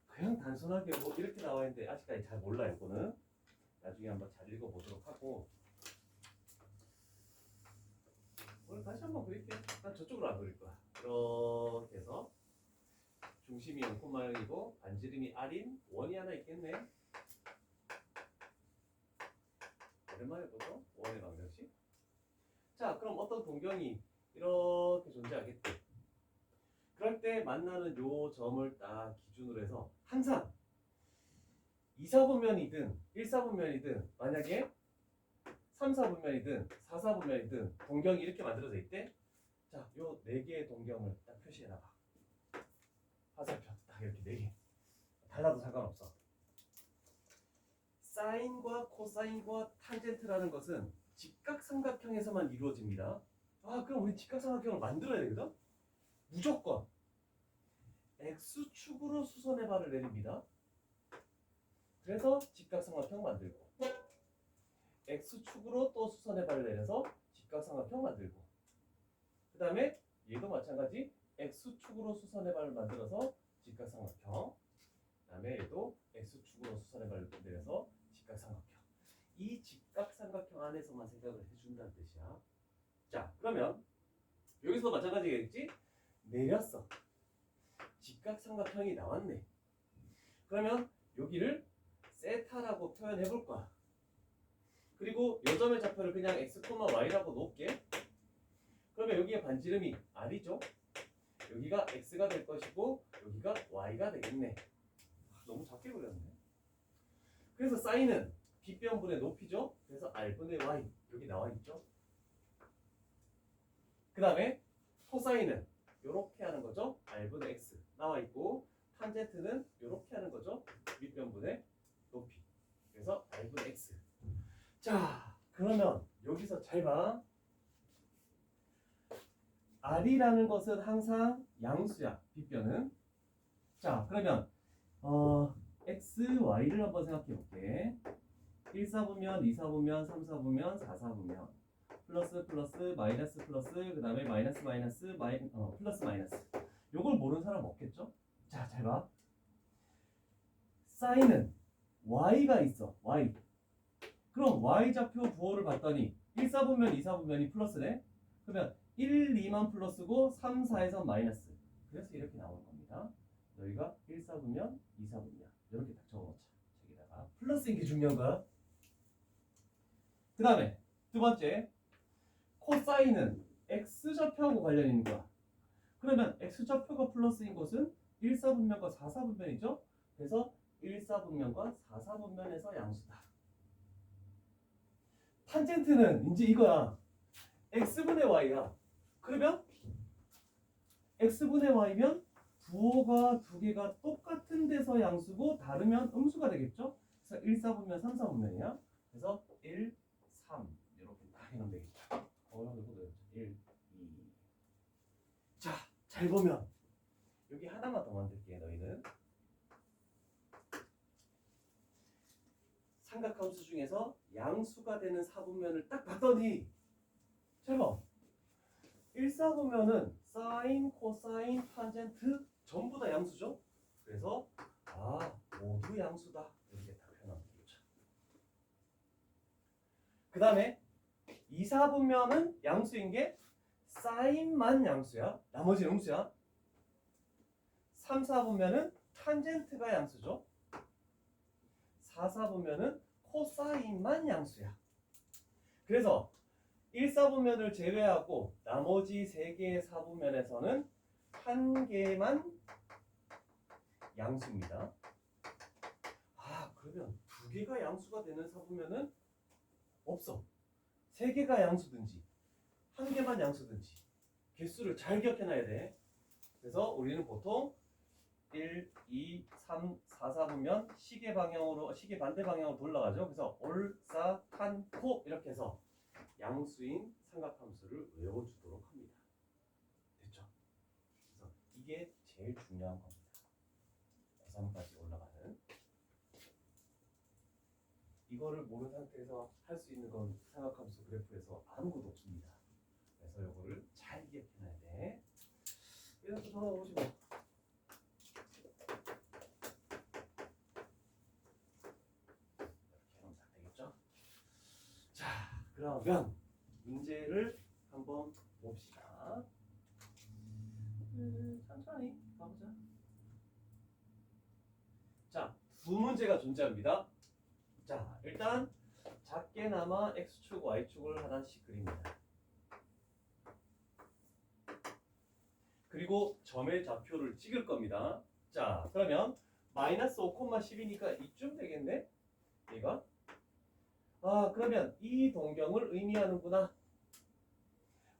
그냥 단순하게 뭐 이렇게 나와 있는데 아직까지 잘 몰라요. 이거는 나중에 한번 잘 읽어보도록 하고 오늘 다시 한번 그릴게요. 난 저쪽으로 안 그릴 거야. 이렇게 해서 중심이 0,0이고 반지름이 R인 원이 하나 있겠네. 오랜만에 보죠. 원의 방정식. 자, 그럼 어떤 동경이 이렇게 존재하겠대. 그럴 때 만나는 요 점을 딱 기준으로 해서 항상 2사분면이든 1사분면이든 만약에 3사분면이든 4사분면이든 동경이 이렇게 만들어져 있대. 자, 요 4개의 동경을 딱 표시해놔봐. 화살표 딱 이렇게 4개. 달라도 상관없어. 사인과 코사인과 탄젠트라는 것은 직각삼각형에서만 이루어집니다. 그럼 우리 직각삼각형을 만들어야 되거든? 무조건 X축으로 수선의 발을 내립니다. 그래서 직각삼각형 만들고 X축으로 또 수선의 발을 내려서 직각삼각형 만들고 그 다음에 얘도 마찬가지 X축으로 수선의 발을 만들어서 직각삼각형 그 다음에 얘도 X축으로 수선의 발을 내려서 직각삼각형. 이 직각삼각형 안에서만 생각을 해준다는 뜻이야. 자, 그러면 여기서 마찬가지겠지? 내렸어. 직각삼각형이 나왔네. 그러면 여기를 세타라고 표현해 볼 거야. 그리고 요 점의 좌표를 그냥 x, y라고 놓을게. 그러면 여기에 반지름이 r이죠. 여기가 x가 될 것이고 여기가 y가 되겠네. 너무 작게 그렸네. 그래서 사인은 빗변분의 높이죠. 그래서 r분의 y 여기 나와 있죠. 그 다음에 코사인은 이렇게 하는 거죠. r분의 x 나와 있고 탄젠트는 이렇게 하는 거죠. 윗변분의 높이. 그래서 r분의 x. 자, 그러면 여기서 잘 봐. r이라는 것은 항상 양수야. 빗변은. 자, 그러면 x, y를 한번 생각해 볼게. 1사분면, 2사분면, 3사분면, 4사분면 플러스 마이너스 플러스 그 다음에 마이너스 플러스 마이너스. 요걸 모르는 사람 없겠죠? 자, 잘 봐. 사인은 y가 있어. y. 그럼 y좌표 부호를 봤더니 1사분면, 2사분면이 플러스네. 그러면 1, 2만 플러스고 3, 4에서 마이너스. 그래서 이렇게 나오는 겁니다. 여기가 1사분면, 2사분면 이렇게 딱 적어놓자. 여기다가 플러스인 게 중요한 거야. 그 다음에 두 번째 코사인은 x좌표하고 관련 있는 거야. 그러면 x좌표가 플러스인 것은 1사분면과 4사분면이죠. 그래서 1사분면과 4사분면에서 양수다. 탄젠트는 이제 이거야. x분의 y야. 그러면 x분의 y면 부호가 두 개가 똑같은 데서 양수고 다르면 음수가 되겠죠. 그래서 1사분면 3사분면이야. 그래서 1, 3 이렇게 딱 해놓으면 되겠죠. 이거 1, 2. 자, 잘 보면 여기 하나만 더 만들게. 너희는 삼각함수 중에서 양수가 되는 사분면을 딱 봤더니 잘 봐. 1사분면은 사인, 코사인, 탄젠트 전부 다 양수죠. 그래서 모두 양수다. 이렇게 딱 표현하면 되겠죠. 그 다음에 2사분면은 양수인 게 사인만 양수야. 나머지는 음수야. 3사분면은 탄젠트가 양수죠. 4사분면은 코사인만 양수야. 그래서 1사분면을 제외하고 나머지 3개의 사분면에서는 한 개만 양수입니다. 그러면 2개가 양수가 되는 사분면은 없어. 3개가 양수든지 한 개만 양수든지 개수를 잘 기억해놔야 돼. 그래서 우리는 보통 1, 2, 3, 4, 4분면 시계 반대 방향으로 돌아가죠. 그래서 올, 사, 탄, 코 이렇게 해서 양수인 삼각함수를 외워주도록 합니다. 됐죠? 그래서 이게 제일 중요한 겁니다. 고3까지 올라가는. 이거를 모르는 상태에서 할 수 있는 건 삼각함수 그래프에서 아무것도 없습니다. 그래서 이거를 잘 기억해놔야 돼. 얘는 또 돌아오지 뭐. 이렇게 하면 딱 되겠죠? 자, 그러면 문제를 한번 봅시다. 천천히 가보자. 자, 두 문제가 존재합니다. 자, 일단 작게나마 x축, y축을 하나씩 그립니다. 그리고 점의 좌표를 찍을 겁니다. 자, 그러면 마이너스 5,10이니까 이쯤 되겠네? 얘가? 그러면 이 동경을 의미하는구나.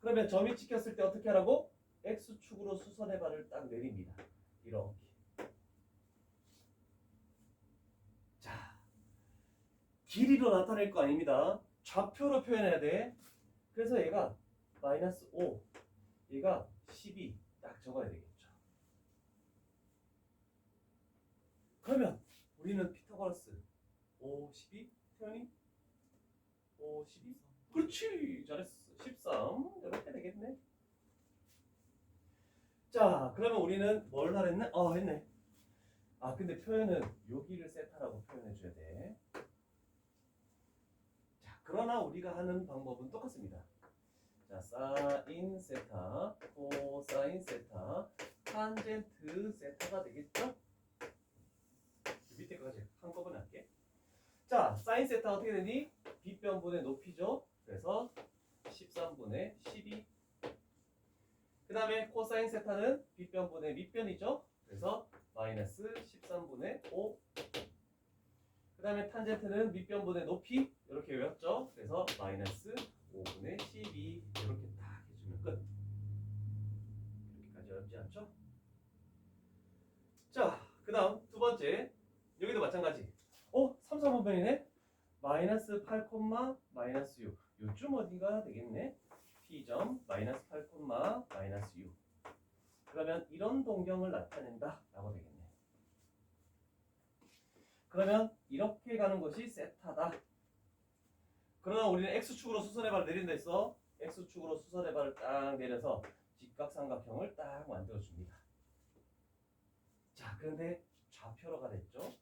그러면 점이 찍혔을 때 어떻게 하라고? x축으로 수선의 발을 딱 내립니다. 이렇게. 자, 길이로 나타낼 거 아닙니다. 좌표로 표현해야 돼. 그래서 얘가 마이너스 5, 얘가 12 딱 적어야 되겠죠. 그러면 우리는 피타고라스 5, 12? 태연이? 5, 12? 그렇지! 잘했어. 13 이렇게 되겠네. 자, 그러면 우리는 뭘 하랬네? 했네. 근데 표현은 여기를 세타라고 표현해줘야 돼. 자, 그러나 우리가 하는 방법은 똑같습니다. 자, 사인 세타, 코사인 세타, 탄젠트 세타가 되겠죠? 밑에 거까지 한꺼번에 할게. 자, 사인 세타 어떻게 되니? 빗변분의 높이죠. 그래서 13분의 12. 그 다음에 코사인 세타는 빗변분의 밑변이죠. 그래서 마이너스 13분의 5. 그 다음에 탄젠트는 밑변분의 높이 이렇게 외웠죠. 그래서 마이너스 5분의 12 이렇게 딱 해주면 끝. 이렇게까지 어렵지 않죠? 자, 그 다음 두 번째. 여기도 마찬가지. 3, 3분면이네. 마이너스 8, 마이너스 6. 요쯤 어디가 되겠네. P점 마이너스 8, 마이너스 6. 그러면 이런 동경을 나타낸다 라고 되겠네. 그러면 이렇게 가는 것이 세타다. 그러나 우리는 X축으로 수선의 발을 내린다 했어. X축으로 수선의 발을 딱 내려서 직각삼각형을 딱 만들어줍니다. 자, 그런데 좌표로가 됐죠.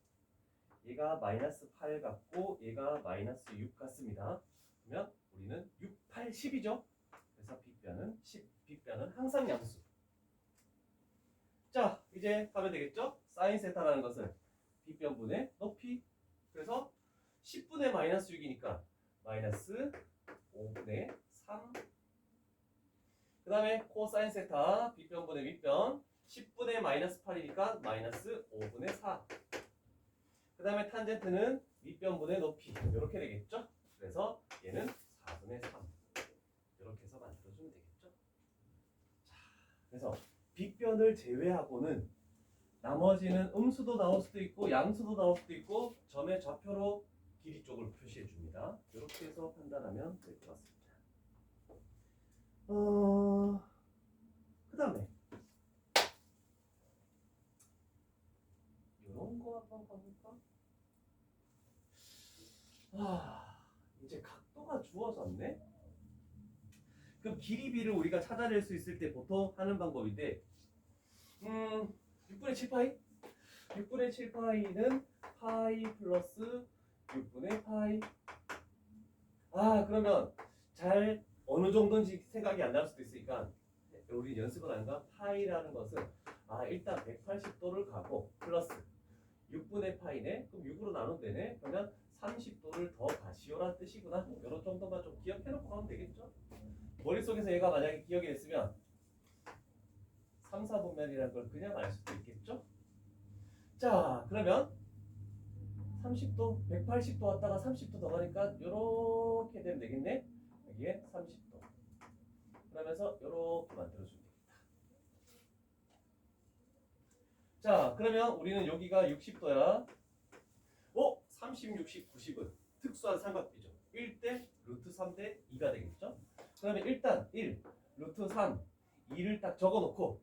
얘가 마이너스 8 같고 얘가 마이너스 6 같습니다. 그러면 우리는 6, 8, 10이죠. 그래서 빗변은 10, 빗변은 항상 양수. 자, 이제 가면 되겠죠. 사인 세타라는 것은 빗변분의 높이. 그래서 10분의 마이너스 6이니까 마이너스 5분의 3. 그 다음에 코사인 세타 빗변분의 밑변 10분의 마이너스 8이니까 마이너스 5분의 4. 그 다음에 탄젠트는 밑변분의 높이 이렇게 되겠죠. 그래서 얘는 4분의 3 이렇게 해서 만들어주면 되겠죠. 자, 그래서 빗변을 제외하고는 나머지는 음수도 나올 수도 있고 양수도 나올 수도 있고 점의 좌표로 길이 쪽을 표시해 줍니다. 이렇게 해서 판단하면 될 것 같습니다. 그 다음에 이런 거 한번 봐볼까? 이제 각도가 주어졌네? 그럼 길이 b를 우리가 찾아낼 수 있을 때 보통 하는 방법인데 6분의 7파이? 6분의 7파이는 파이 플러스 6분의 파이. 그러면 잘 어느 정도인지 생각이 안 날 수도 있으니까 우리 연습을 하는가? 파이라는 것은 일단 180도를 가고 플러스 6분의 파이네? 그럼 6으로 나누면 되네? 그러면 30도를 더 가시오라 뜻이구나. 이런 정도만 좀 기억해놓고 가면 되겠죠? 머릿속에서 얘가 만약에 기억이 됐으면 3, 4분면이라는 걸 그냥 알 수도 있겠죠? 자, 그러면 30도, 180도 왔다가 30도 더 가니까 이렇게 되면 되겠네? 여기에 30도. 그러면서 이렇게 만들어주면 되겠다. 자, 그러면 우리는 여기가 60도야. 30, 60, 90은 특수한 삼각비죠. 1대 루트 3대 2가 되겠죠? 그러면 일단 1, 루트 3, 2를 딱 적어놓고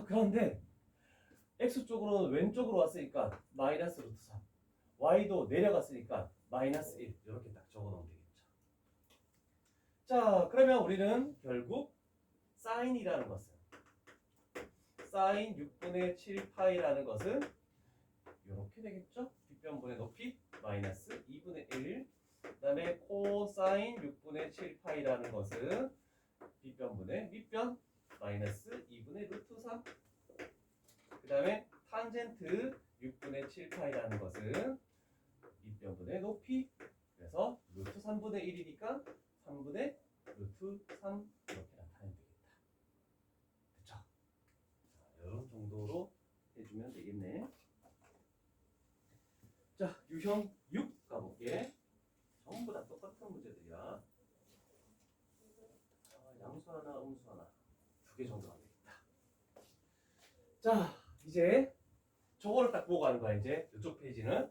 그런데 X쪽으로는 왼쪽으로 왔으니까 마이너스 루트 3, Y도 내려갔으니까 마이너스 1 이렇게 딱 적어놓으면 되겠죠. 자, 그러면 우리는 결국 사인이라는 것은 사인 6분의 7파이라는 것은 이렇게 되겠죠? 뒷변분의 높이 마이너스 2분의 1. 그 다음에 코사인 6분의 7파이라는 것은 뒷변분의 밑변 마이너스 2분의 루트 3. 그 다음에 탄젠트 6분의 7파이라는 것은 밑변분의 높이. 그래서 루트 3분의 1이니까 3분의 루트 3 이렇게 나타내면 되겠다. 됐죠? 자, 이런 정도로 해주면 되겠네. 자, 유형 6 가볼게. 전부 다 똑같은 문제들이야. 양수 하나, 음수 하나. 2개 정도 하면 되겠다. 자, 이제 저거를 딱 보고 가는 거야, 이제. 이쪽 페이지는.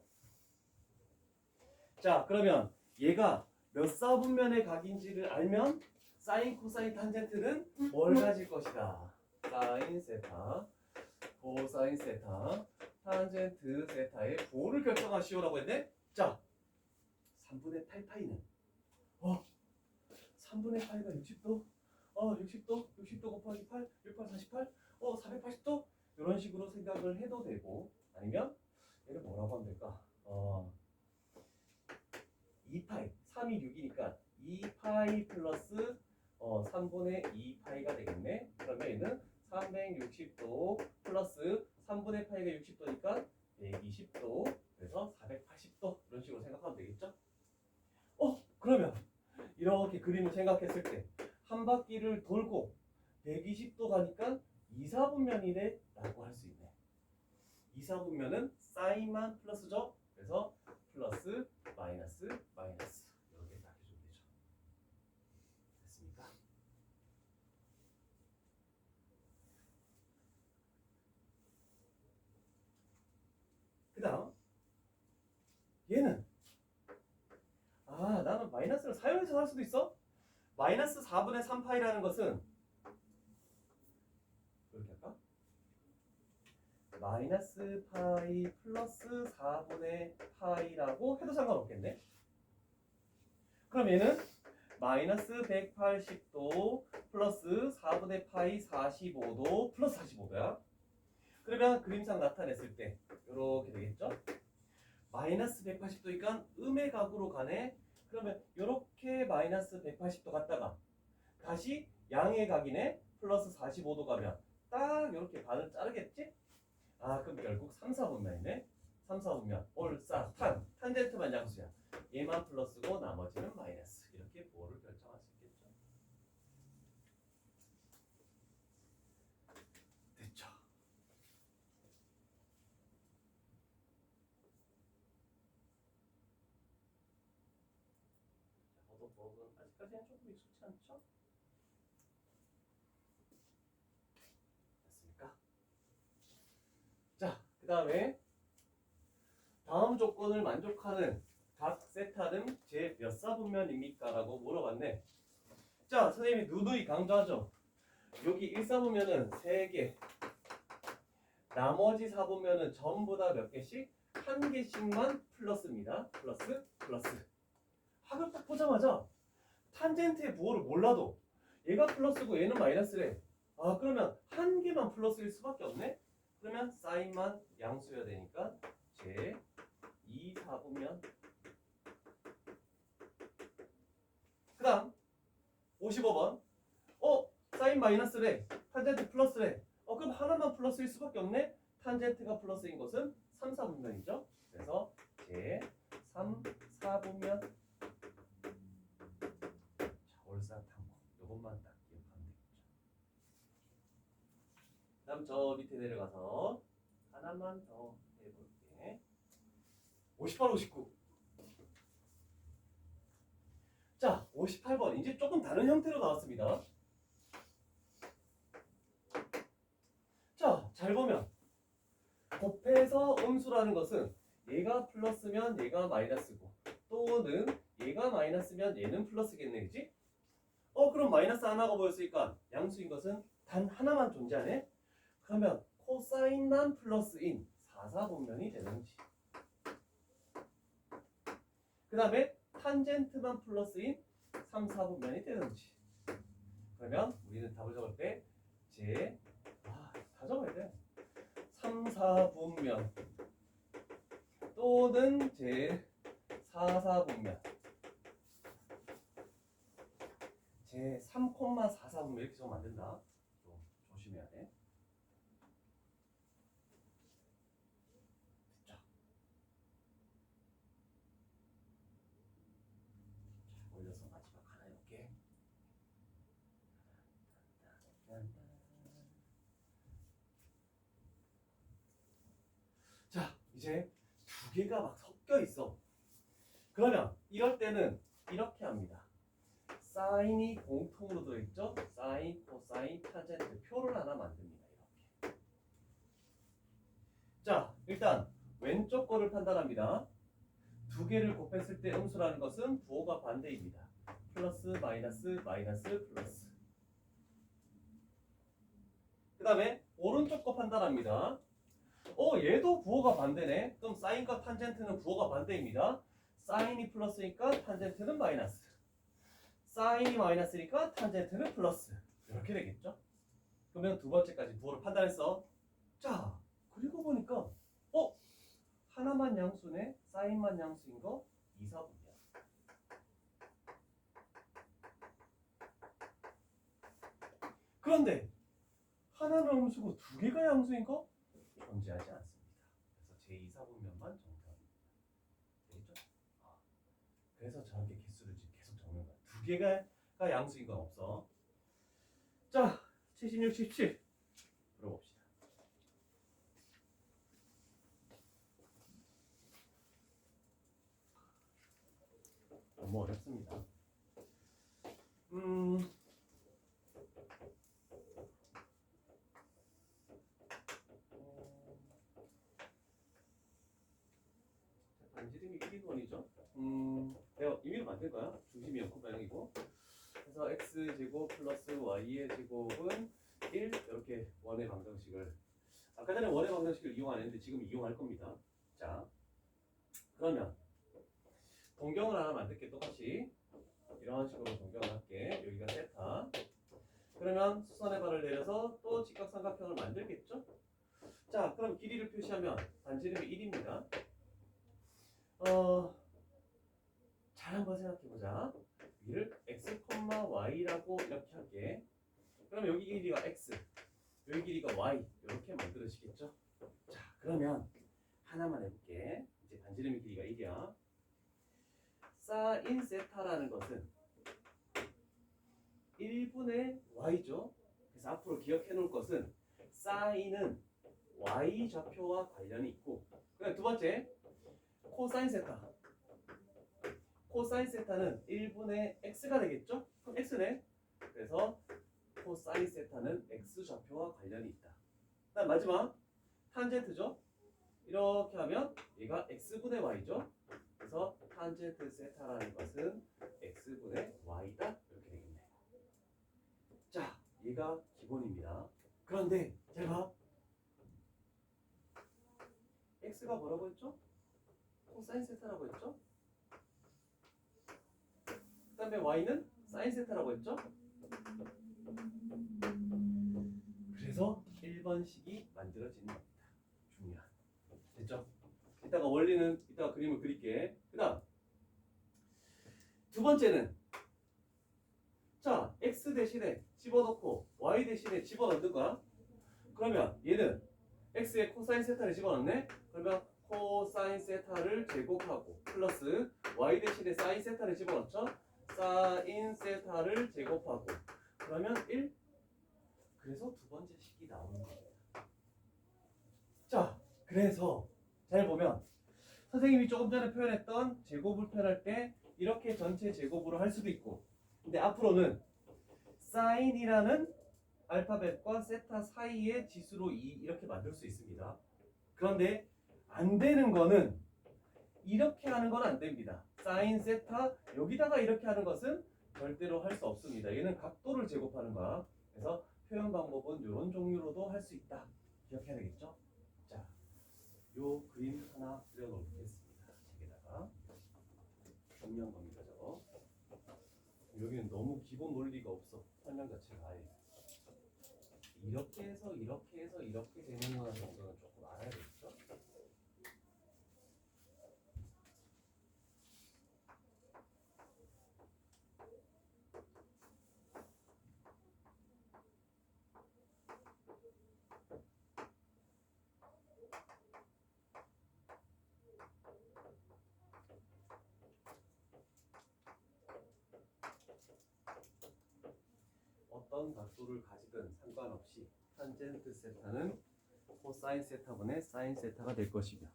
자, 그러면 얘가 몇 사분면의 각인지를 알면 사인, 코사인, 탄젠트는 뭘 가질 것이다. 사인 세타, 코사인 세타, 탄젠트 세타의 부호를 결정하시오라고 했네. 자, 3분의 8파이는 3분의 파이가 60도 60도 곱하기 8 6, 8, 48 480도 이런 식으로 생각을 해도 되고, 아니면 얘를 뭐라고 하면 될까? 2파이 3이 6이니까 2파이 플러스 3분의 2파이가 되겠네. 그러면 얘는 360도 플러스 3분의 파이가 60도니까 120도, 그래서 480도 이런 식으로 생각하면 되겠죠? 그러면 이렇게 그림을 생각했을 때 한 바퀴를 돌고 120도 가니까 2, 4분면이네 라고 할 수 있네. 2, 4분면은 사인만 플러스죠? 그래서 플러스 마이너스 마이너스 이렇게 딱 해주면 되죠. 됐습니까? 그 다음 얘는 나는 마이너스를 사용해서 할 수도 있어? 마이너스 4분의 3파이라는 것은 이렇게 할까? 마이너스 파이 플러스 4분의 파이라고 해도 상관없겠네. 그럼 얘는 마이너스 180도 플러스 4분의 파이 45도 플러스 45도야. 그러면 그림상 나타냈을 때 이렇게 되겠죠? 마이너스 180도니까 음의 각으로 가네. 그러면 이렇게 마이너스 180도 갔다가 다시 양의 각이네. 플러스 45도 가면 딱 이렇게 반을 자르겠지? 그럼 결국 3, 4분면이네. 3, 4분면 올사 탄젠트만 양수야. 얘만 플러스고 나머지는 마이너스. 이렇게 부호를 결정할 수 있겠죠. 됐죠? 호도법은 아직까지는 조금 익숙치 않죠? 됐습니까? 자, 그 다음에 다음 조건을 만족하는 각 세타는 제 몇 사분면입니까? 라고 물어봤네. 자, 선생님이 누누이 강조하죠. 여기 1, 4보면은 3개, 나머지 4보면은 전부 다 몇 개씩? 1개씩만 플러스입니다. 플러스. 학을 딱 보자마자 탄젠트의 부호를 몰라도 얘가 플러스고 얘는 마이너스래. 아, 그러면 한 개만 플러스일 수밖에 없네? 그러면 사인만 양수여야 되니까 제 2, 4보면 그 다음 55번 사인 마이너스래. 탄젠트 플러스래. 그럼 하나만 플러스일 수밖에 없네? 탄젠트가 플러스인 것은 3, 4분면이죠. 그래서 제 3, 4분면 자, 월사탐구 요것만 딱 기억하면 되겠죠. 다음 저 밑에 내려가서 하나만 더 해볼게. 58, 59. 자, 58번. 이제 조금 다른 형태로 나왔습니다. 자, 잘 보면 곱해서 음수라는 것은 얘가 플러스면 얘가 마이너스고 또는 얘가 마이너스면 얘는 플러스겠네, 그치? 그럼 마이너스 하나가 보였으니까 양수인 것은 단 하나만 존재하네? 그러면 코사인만 플러스인 4, 4분면이 되는지, 그 다음에 탄젠트만 플러스인 3, 4분면이 되는지. 그러면 우리는 답을 적을 때 다 적어야 돼. 3, 4분면 또는 제 4, 4분면 제 3,44분면 이렇게 적으면 안 된다. 좀 조심해야 돼. 됐죠? 자, 올려서 마지막 하나 해볼게. 자, 이제 두 개가 막 섞여 있어. 그러면 이럴 때는 이렇게 합니다. 사인이 공통으로 들어있죠? 사인, 코사인, 탄젠트 표를 하나 만듭니다. 이렇게. 자, 일단 왼쪽 거를 판단합니다. 두 개를 곱했을 때 음수라는 것은 부호가 반대입니다. 플러스, 마이너스, 마이너스, 플러스. 그 다음에 오른쪽 거 판단합니다. 얘도 부호가 반대네. 그럼 사인과 탄젠트는 부호가 반대입니다. 사인이 플러스니까 탄젠트는 마이너스. 사인이 마이너스니까 탄젠트는 플러스. 이렇게 되겠죠? 그러면 두 번째까지 부호를 판단했어. 자, 그리고 보니까 하나만 양수네. 사인만 양수인 거 2, 4분면. 그런데 하나는 음수고 두 개가 양수인 거 존재하지 않습니다. 그래서 제 2, 4분면만 정답입니다. 되겠죠? 그래서 저렇게 개수를 지금 계속 적는 거야. 두 개가 양수인 건 없어. 자, 76, 77 풀어봅시다. 너무 어렵습니다. 반지름이 1인원이죠. 내가 임의로 만들 거야. 중심이 0,0이고. 그래서 x제곱 플러스 y의 제곱은 1 이렇게 원의 방정식을 아까 전에 원의 방정식을 이용 안 했는데 지금 이용할 겁니다. 자, 그러면 동경을 하나 만들게. 똑같이 이런 식으로 동경을 할게. 여기가 세타. 그러면 수선의 발을 내려서 또 직각삼각형을 만들겠죠? 자, 그럼 길이를 표시하면 반지름이 1입니다. 잘 한번 생각해보자. 위를 x, y라고 이렇게 할게. 그럼 여기 길이가 x, 여기 길이가 y 이렇게 만들어지겠죠? 자, 그러면 하나만 해볼게. 이제 반지름의 길이가 1이야. 사인 세타라는 것은 1분의 y죠. 그래서 앞으로 기억해 놓을 것은 사인은 y 좌표와 관련이 있고, 그다음 두 번째 코사인 세타. 코사인 세타는 1분의 x가 되겠죠? 그럼 x네. 그래서 코사인 세타는 x 좌표와 관련이 있다. 그다음 마지막 탄젠트죠. 이렇게 하면 얘가 x분의 y죠. 그래서 탄젠트 세타라는 것은 x분의 y다. 이렇게 되겠네. 얘가 기본입니다. 그런데 잘 봐. x가 뭐라고 했죠? 코사인 세타라고 했죠? 그 다음에 y는 사인 세타라고 했죠? 그래서 1번식이 만들어지는 겁니다. 중요한. 됐죠? 이따가 원리는 이따가 그림을 그릴게. 그 다음 두 번째는 자 x 대신에 집어넣고 y 대신에 집어넣는 거야. 그러면 얘는 x에 코사인 세타를 집어넣네. 그러면 코사인 세타를 제곱하고 플러스 y 대신에 사인 세타를 집어넣죠. 사인 세타를 제곱하고 그러면 1. 그래서 두 번째 식이 나오는 겁니다. 자, 그래서 잘 보면 선생님이 조금 전에 표현했던 제곱을 표현할 때 이렇게 전체 제곱으로 할 수도 있고, 근데 앞으로는 사인이라는 알파벳과 세타 사이의 지수로 2 이렇게 만들 수 있습니다. 그런데 안 되는 거는 이렇게 하는 건 안 됩니다. 사인 세타 여기다가 이렇게 하는 것은 절대로 할 수 없습니다. 얘는 각도를 제곱하는 거야. 그래서 표현 방법은 이런 종류로도 할 수 있다. 기억해야 되겠죠? 자, 요 그림 하나 그려놓겠습니다. 책에다가 중요한 겁니다. 저거. 여기는 너무 기본 논리가 없어. 설명 자체가 아예. 이렇게 해서 이렇게 해서 이렇게 되는 거라는 정도는 조금 알아야 되겠죠? 어떤 각도를 가지든 상관없이 탄젠트 세타는 코사인 세타분의 사인 세타가 될 것이며,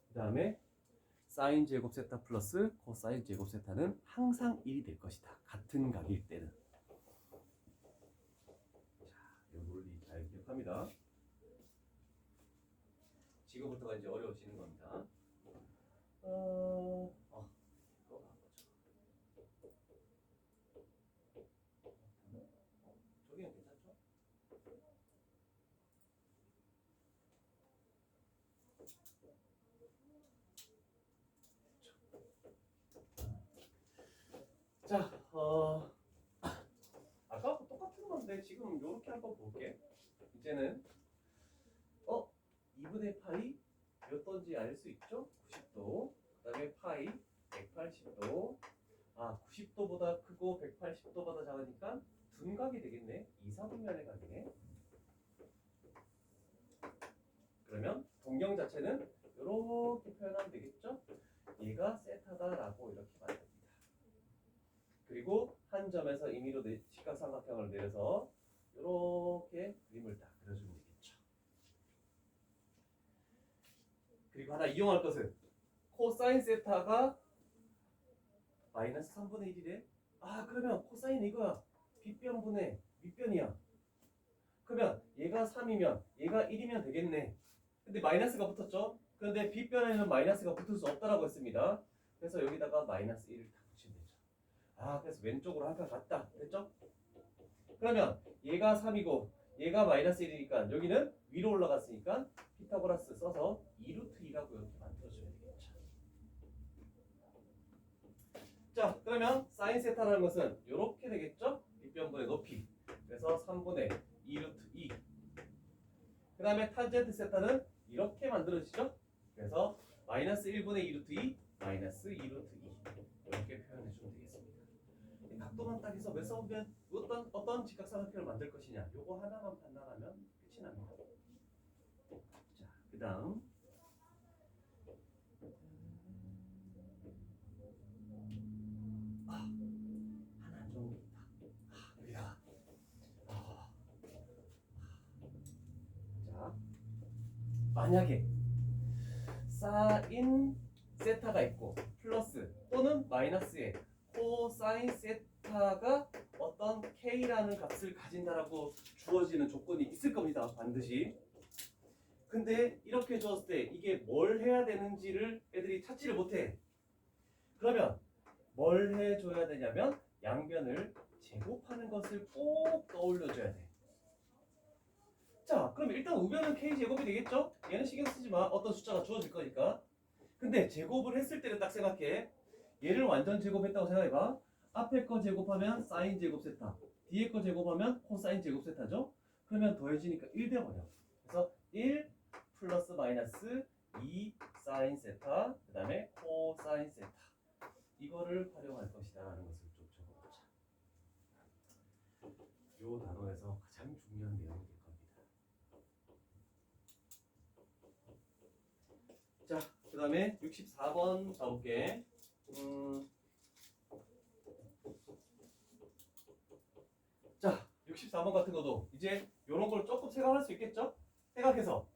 그 다음에 사인 제곱 세타 플러스 코사인 제곱 세타는 항상 1이 될 것이다. 같은 각일 때는. 자, 이 논리 잘 기억합니다. 지금부터가 이제 어려워지는 겁니다. 이거 바꿔줘. 저기는 괜찮죠? 자, 아까하고 똑같은 건데 지금 이렇게 한번 볼게. 이제는 2분의 파이 몇 도인지 알 수 있죠? 90도. 그 다음에 파이 180도. 90도보다 크고 180도보다 작으니까 둔각이 되겠네. 2, 4분면의 각이네. 그러면 동경 자체는 이렇게 표현하면 되겠죠? 얘가 세타다라고 이렇게 말합니다. 그리고 한 점에서 임의로 직각삼각형을 내려서 이렇게 그림을 딱 그려주면 되겠죠. 그리고 하나 이용할 것은 코사인 세타가 마이너스 3분의 1이래. 그러면 코사인 이거야. 빗변분의 밑변이야. 그러면 얘가 3이면 얘가 1이면 되겠네. 근데 마이너스가 붙었죠? 그런데 빗변에는 마이너스가 붙을 수 없다라고 했습니다. 그래서 여기다가 마이너스 1을 다 붙이면 되죠. 그래서 왼쪽으로 한 칸 갔다. 됐죠? 그러면 얘가 3이고 얘가 마이너스 1이니까 여기는 위로 올라갔으니까 피타고라스 써서 2루트 2라고 이렇게 만들어주면 되겠죠. 자, 그러면 사인 세타라는 것은 이렇게 되겠죠? 빗변분의 높이. 그래서 3분의 2루트 2. 그 다음에 탄젠트 세타는 이렇게 만들어지죠? 그래서 마이너스 1분의 2루트 2, 마이너스 2루트 2. 이렇게 표현해주면 되겠습니다. 각도만 딱 해서 몇 써보면 어떤 직각삼각형을 만들 것이냐. 요거 하나만 판단하면 끝이 납니다. 자, 그 다음. 하나 안 좋은 게 있다. 여기다. 자, 만약에 사인 세타가 있고 플러스 또는 마이너스에 코사인 세타가 어떤 k라는 값을 가진다라고 주어지는 조건이 있을 겁니다. 반드시. 근데 이렇게 주었을 때 이게 뭘 해야 되는지를 애들이 찾지를 못해. 그러면 뭘 해줘야 되냐면 양변을 제곱하는 것을 꼭 떠올려줘야 돼. 자, 그럼 일단 우변은 K제곱이 되겠죠? 얘는 신경 쓰지 마. 어떤 숫자가 주어질 거니까. 근데 제곱을 했을 때는 딱 생각해. 얘를 완전 제곱했다고 생각해봐. 앞에 거 제곱하면 사인 제곱 세타, 뒤에 거 제곱하면 코사인 제곱 세타죠? 그러면 더해지니까 1 돼버려. 그래서 1 플러스 마이너스 2 사인 세타, 그 다음에 코사인 세타. 이거를 활용할 것이다 라는 것을 좀 적어보자. 이 단원에서 가장 중요한 내용이 될 겁니다. 자, 그 다음에 64번 가볼게. 자, 64번 같은 것도 이제 이런 걸 조금 생각할 수 있겠죠? 생각해서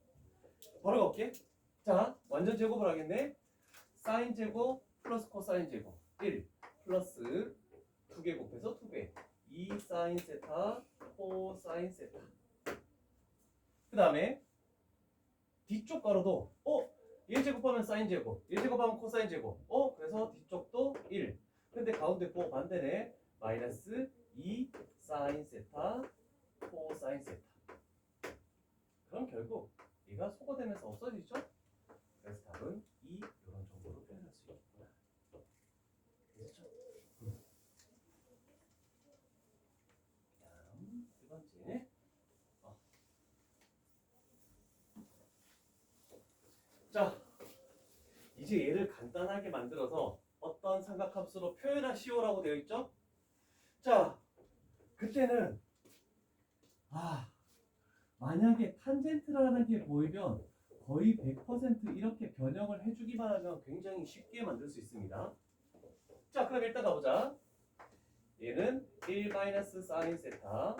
바로 가볼게. 자, 완전 제곱을 하겠네. 사인 제곱 플러스 코사인 제곱 1 플러스 2개 곱해서 2배 2 사인 세타 코사인 세타. 그 다음에 뒤쪽 가로도 얘 제곱하면 사인 제곱, 얘 제곱하면 코사인 제곱. 그래서 뒤쪽도 1. 근데 가운데 거 반대네. 마이너스 2 사인 세타 코사인 세타. 그럼 결국 얘가 소거되면서 없어지죠? 그래서 답은 2 이런 정도로 표현할 수 있겠구나. 그렇죠? 다음 두 번째. 자, 이제 얘를 간단하게 만들어서 어떤 삼각함수로 표현하시오라고 되어 있죠? 자, 그때는 만약에 탄젠트라는 게 보이면 거의 100% 이렇게 변형을 해주기만 하면 굉장히 쉽게 만들 수 있습니다. 자, 그럼 일단 가보자. 얘는 1 사인 세타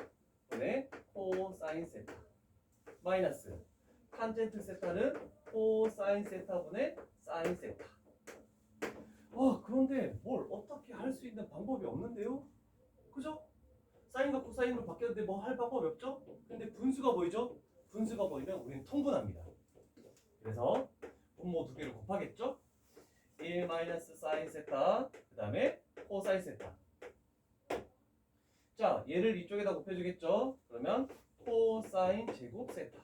분의 코사인 세타 마이너스 탄젠트 세타는 코사인 세타 분의 사인 세타. 그런데 뭘 어떻게 할 수 있는 방법이 없는데요? 그죠? 사인과 코사인으로 바뀌었는데 뭐 할 방법이 없죠? 근데 분수가 보이죠? 분수가 보이면 우리는 통분합니다. 그래서 분모 두 개를 곱하겠죠? 1 사인 세타 그 다음에 코사인 세타. 자, 얘를 이쪽에다 곱해주겠죠? 그러면 코사인 제곱 세타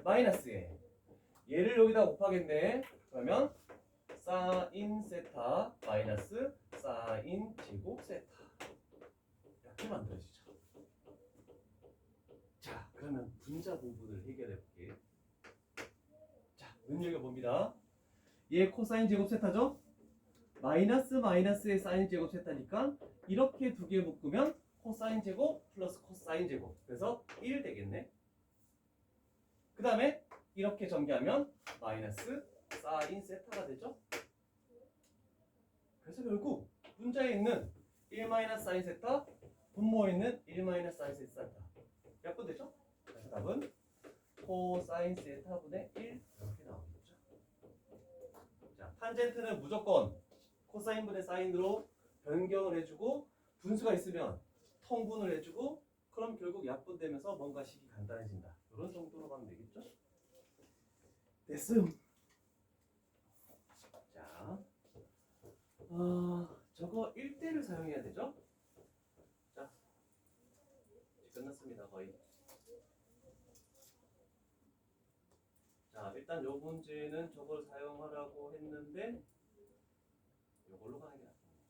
마이너스에 얘를 여기다 곱하겠네. 그러면 사인 세타 마이너스 사인 제곱 세타. 이렇게 만들어지죠. 자, 그러면 분자 부분을 해결해 볼게요. 자, 눈여겨봅니다. 얘 코사인 제곱 세타죠? 마이너스의 사인 제곱 세타니까 이렇게 두 개 묶으면 코사인 제곱 플러스 코사인 제곱. 그래서 1 되겠네. 그 다음에 이렇게 전개하면 마이너스 사인 세타가 되죠. 그래서 결국 분자에 있는 1 사인 세타, 분모에 있는 1 사인 세타 몇 분 되죠? 그래서 답은 코사인 세타분의 1 이렇게 나오겠죠. 자, 탄젠트는 무조건 코사인분의 사인으로 변경을 해주고 분수가 있으면 통분을 해주고 그럼 결국 약분되면서 뭔가 식이 간단해진다. 이런 정도로 가면 되겠죠? 됐음. 자, 저거 1대를 사용해야 되죠? 자, 이제 끝났습니다. 거의. 자, 일단 요 문제는 저걸 사용하라고 했는데 요걸로 가는 게 낫습니다.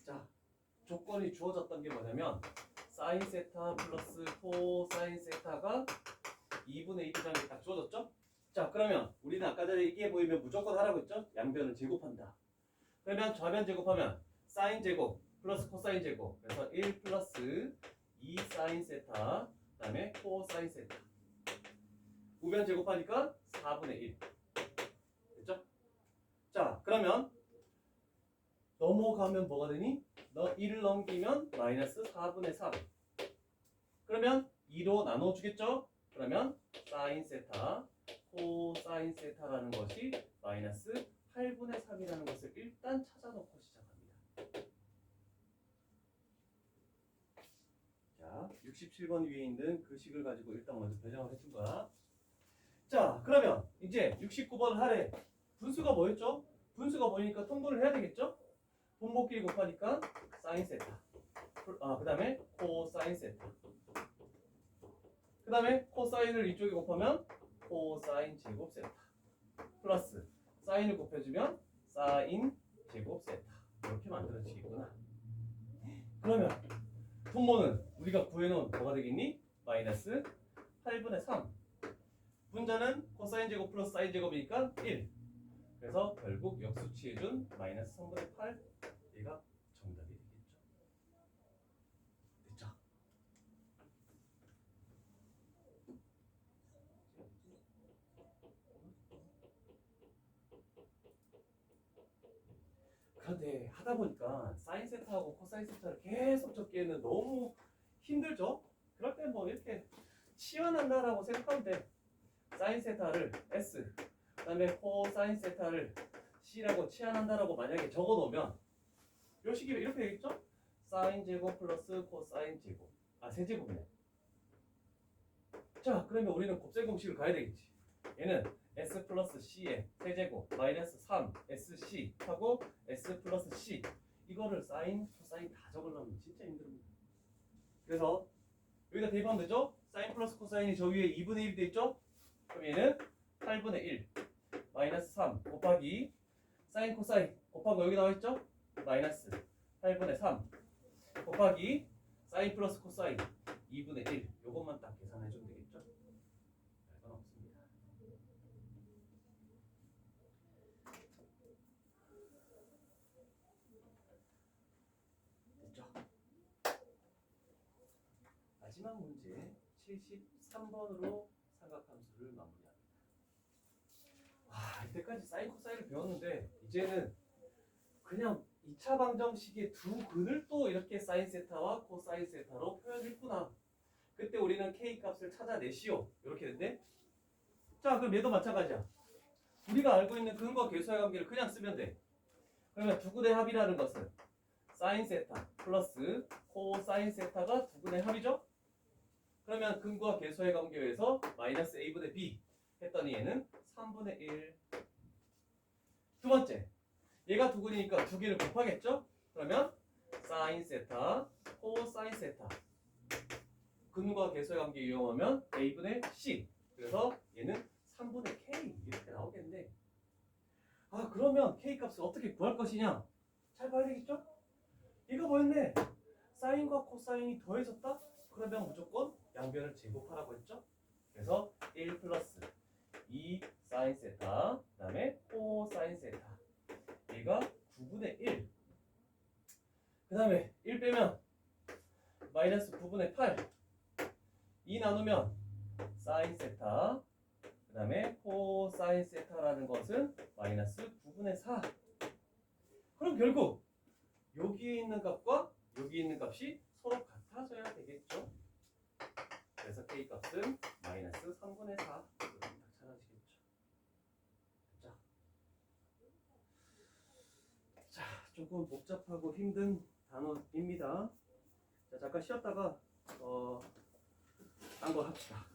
자, 조건이 주어졌던 게 뭐냐면 사인 세타 플러스 코사인 세타가 2분의 1이라는 게 딱 주어졌죠? 자, 그러면 우리는 아까 전에 이게 보이면 무조건 하라고 했죠? 양변을 제곱한다. 그러면 좌변 제곱하면 사인 제곱 플러스 코사인 제곱. 그래서 1 플러스 2 사인 세타 그 다음에 코사인 세타. 우변 제곱하니까 4분의 1. 됐죠? 자, 그러면 넘어가면 뭐가 되니? 1을 넘기면 마이너스 4분의 3. 그러면 2로 나눠주겠죠? 그러면 사인 세타, 코사인 세타라는 것이 마이너스 8분의 3이라는 것을 일단 찾아놓고 시작합니다. 자, 67번 위에 있는 그 식을 가지고 일단 먼저 변형을 해준 거야. 자, 그러면 이제 이제 69번을 하래. 분수가 뭐였죠? 분수가 뭐니까 통분을 해야 되겠죠? 분모끼리 곱하니까 사인 세타. 그 다음에 코사인 세타. 그 다음에 코사인을 이쪽에 곱하면 코사인 제곱 세타. 플러스 사인을 곱해주면 사인 제곱 세타. 이렇게 만들어지겠구나. 그러면 분모는 우리가 구해놓은 뭐가 되겠니? 마이너스 8분의 3. 분자는 코사인 제곱 플러스 사인 제곱이니까 1. 그래서 결국 역수 취해준 마이너스 3분의 8. 얘가 정답이 되겠죠. 됐죠? 그런데 하다 보니까 사인 세타하고 코사인 세타를 계속 적기에는 너무 힘들죠? 그럴 때 뭐 이렇게 치환한다라고 생각하면 돼. 사인 세타를 S, 그 다음에 코사인 세타를 C라고 치환한다라고 만약에 적어 놓으면 요 식이 이렇게 되겠죠? 사인 제곱 플러스 코사인 제곱. 세제곱이네. 자, 그러면 우리는 곱셈 공식을 가야 되겠지. 얘는 S 플러스 C의 세제곱 마이너스 3 SC 하고 S 플러스 C. 이거를 사인, 코사인 다 적으려면 진짜 힘듭니다. 그래서 여기다 대입하면 되죠? 사인 플러스 코사인이 저 위에 2분의 1이 돼 있죠? 그럼 얘는 8분의 1 마이너스 3 곱하기 사인 코사인 곱하기 여기 나와 있죠? 마이너스 8분의 3 곱하기 사인 플러스 코사인 2분의 1. 요것만 딱 계산해 주면 되겠죠? 별건 없습니다. 됐죠? 마지막 문제 73번으로 삼각함수를 마무리합니다. 이때까지 사인 코사인을 배웠는데 이제는 그냥 2차 방정식의 두 근을 또 이렇게 사인 세타와 코사인 세타로 표현했구나. 그때 우리는 k 값을 찾아내시오. 이렇게 됐네. 자, 그럼 얘도 마찬가지야. 우리가 알고 있는 근과 계수의 관계를 그냥 쓰면 돼. 그러면 두 근의 합이라는 것은 사인 세타 플러스 코사인 세타가 두 근의 합이죠? 그러면 근과 계수의 관계에서 마이너스 a분의 b 했더니 얘는 3분의 1. 두 번째, 얘가 두 근이니까 두 개를 곱하겠죠? 그러면 사인 세타, 코사인 세타. 근과 계수의 관계 이용하면 a분의 c. 그래서 얘는 3분의 k 이렇게 나오겠네. 그러면 k 값을 어떻게 구할 것이냐? 잘 봐야 되겠죠? 얘가 뭐였네? 사인과 코사인이 더해졌다? 그러면 무조건 양변을 제곱하라고 했죠? 그래서 1 플러스 2 사인 세타, 그 다음에 코사인 세타. 얘가 9분의 1. 그 다음에 1 빼면 마이너스 9분의 8. 2 나누면 사인 세타, 그 다음에 코사인 세타라는 것은 마이너스 9분의 4. 그럼 결국 여기에 있는 값과 여기 있는 값이 서로 같아져야 되겠죠. 그래서 k 값은 마이너스 3분의 4. 이렇게 딱 찾아지겠죠. 자, 조금 복잡하고 힘든 단어입니다. 자, 잠깐 쉬었다가 딴 거 합시다.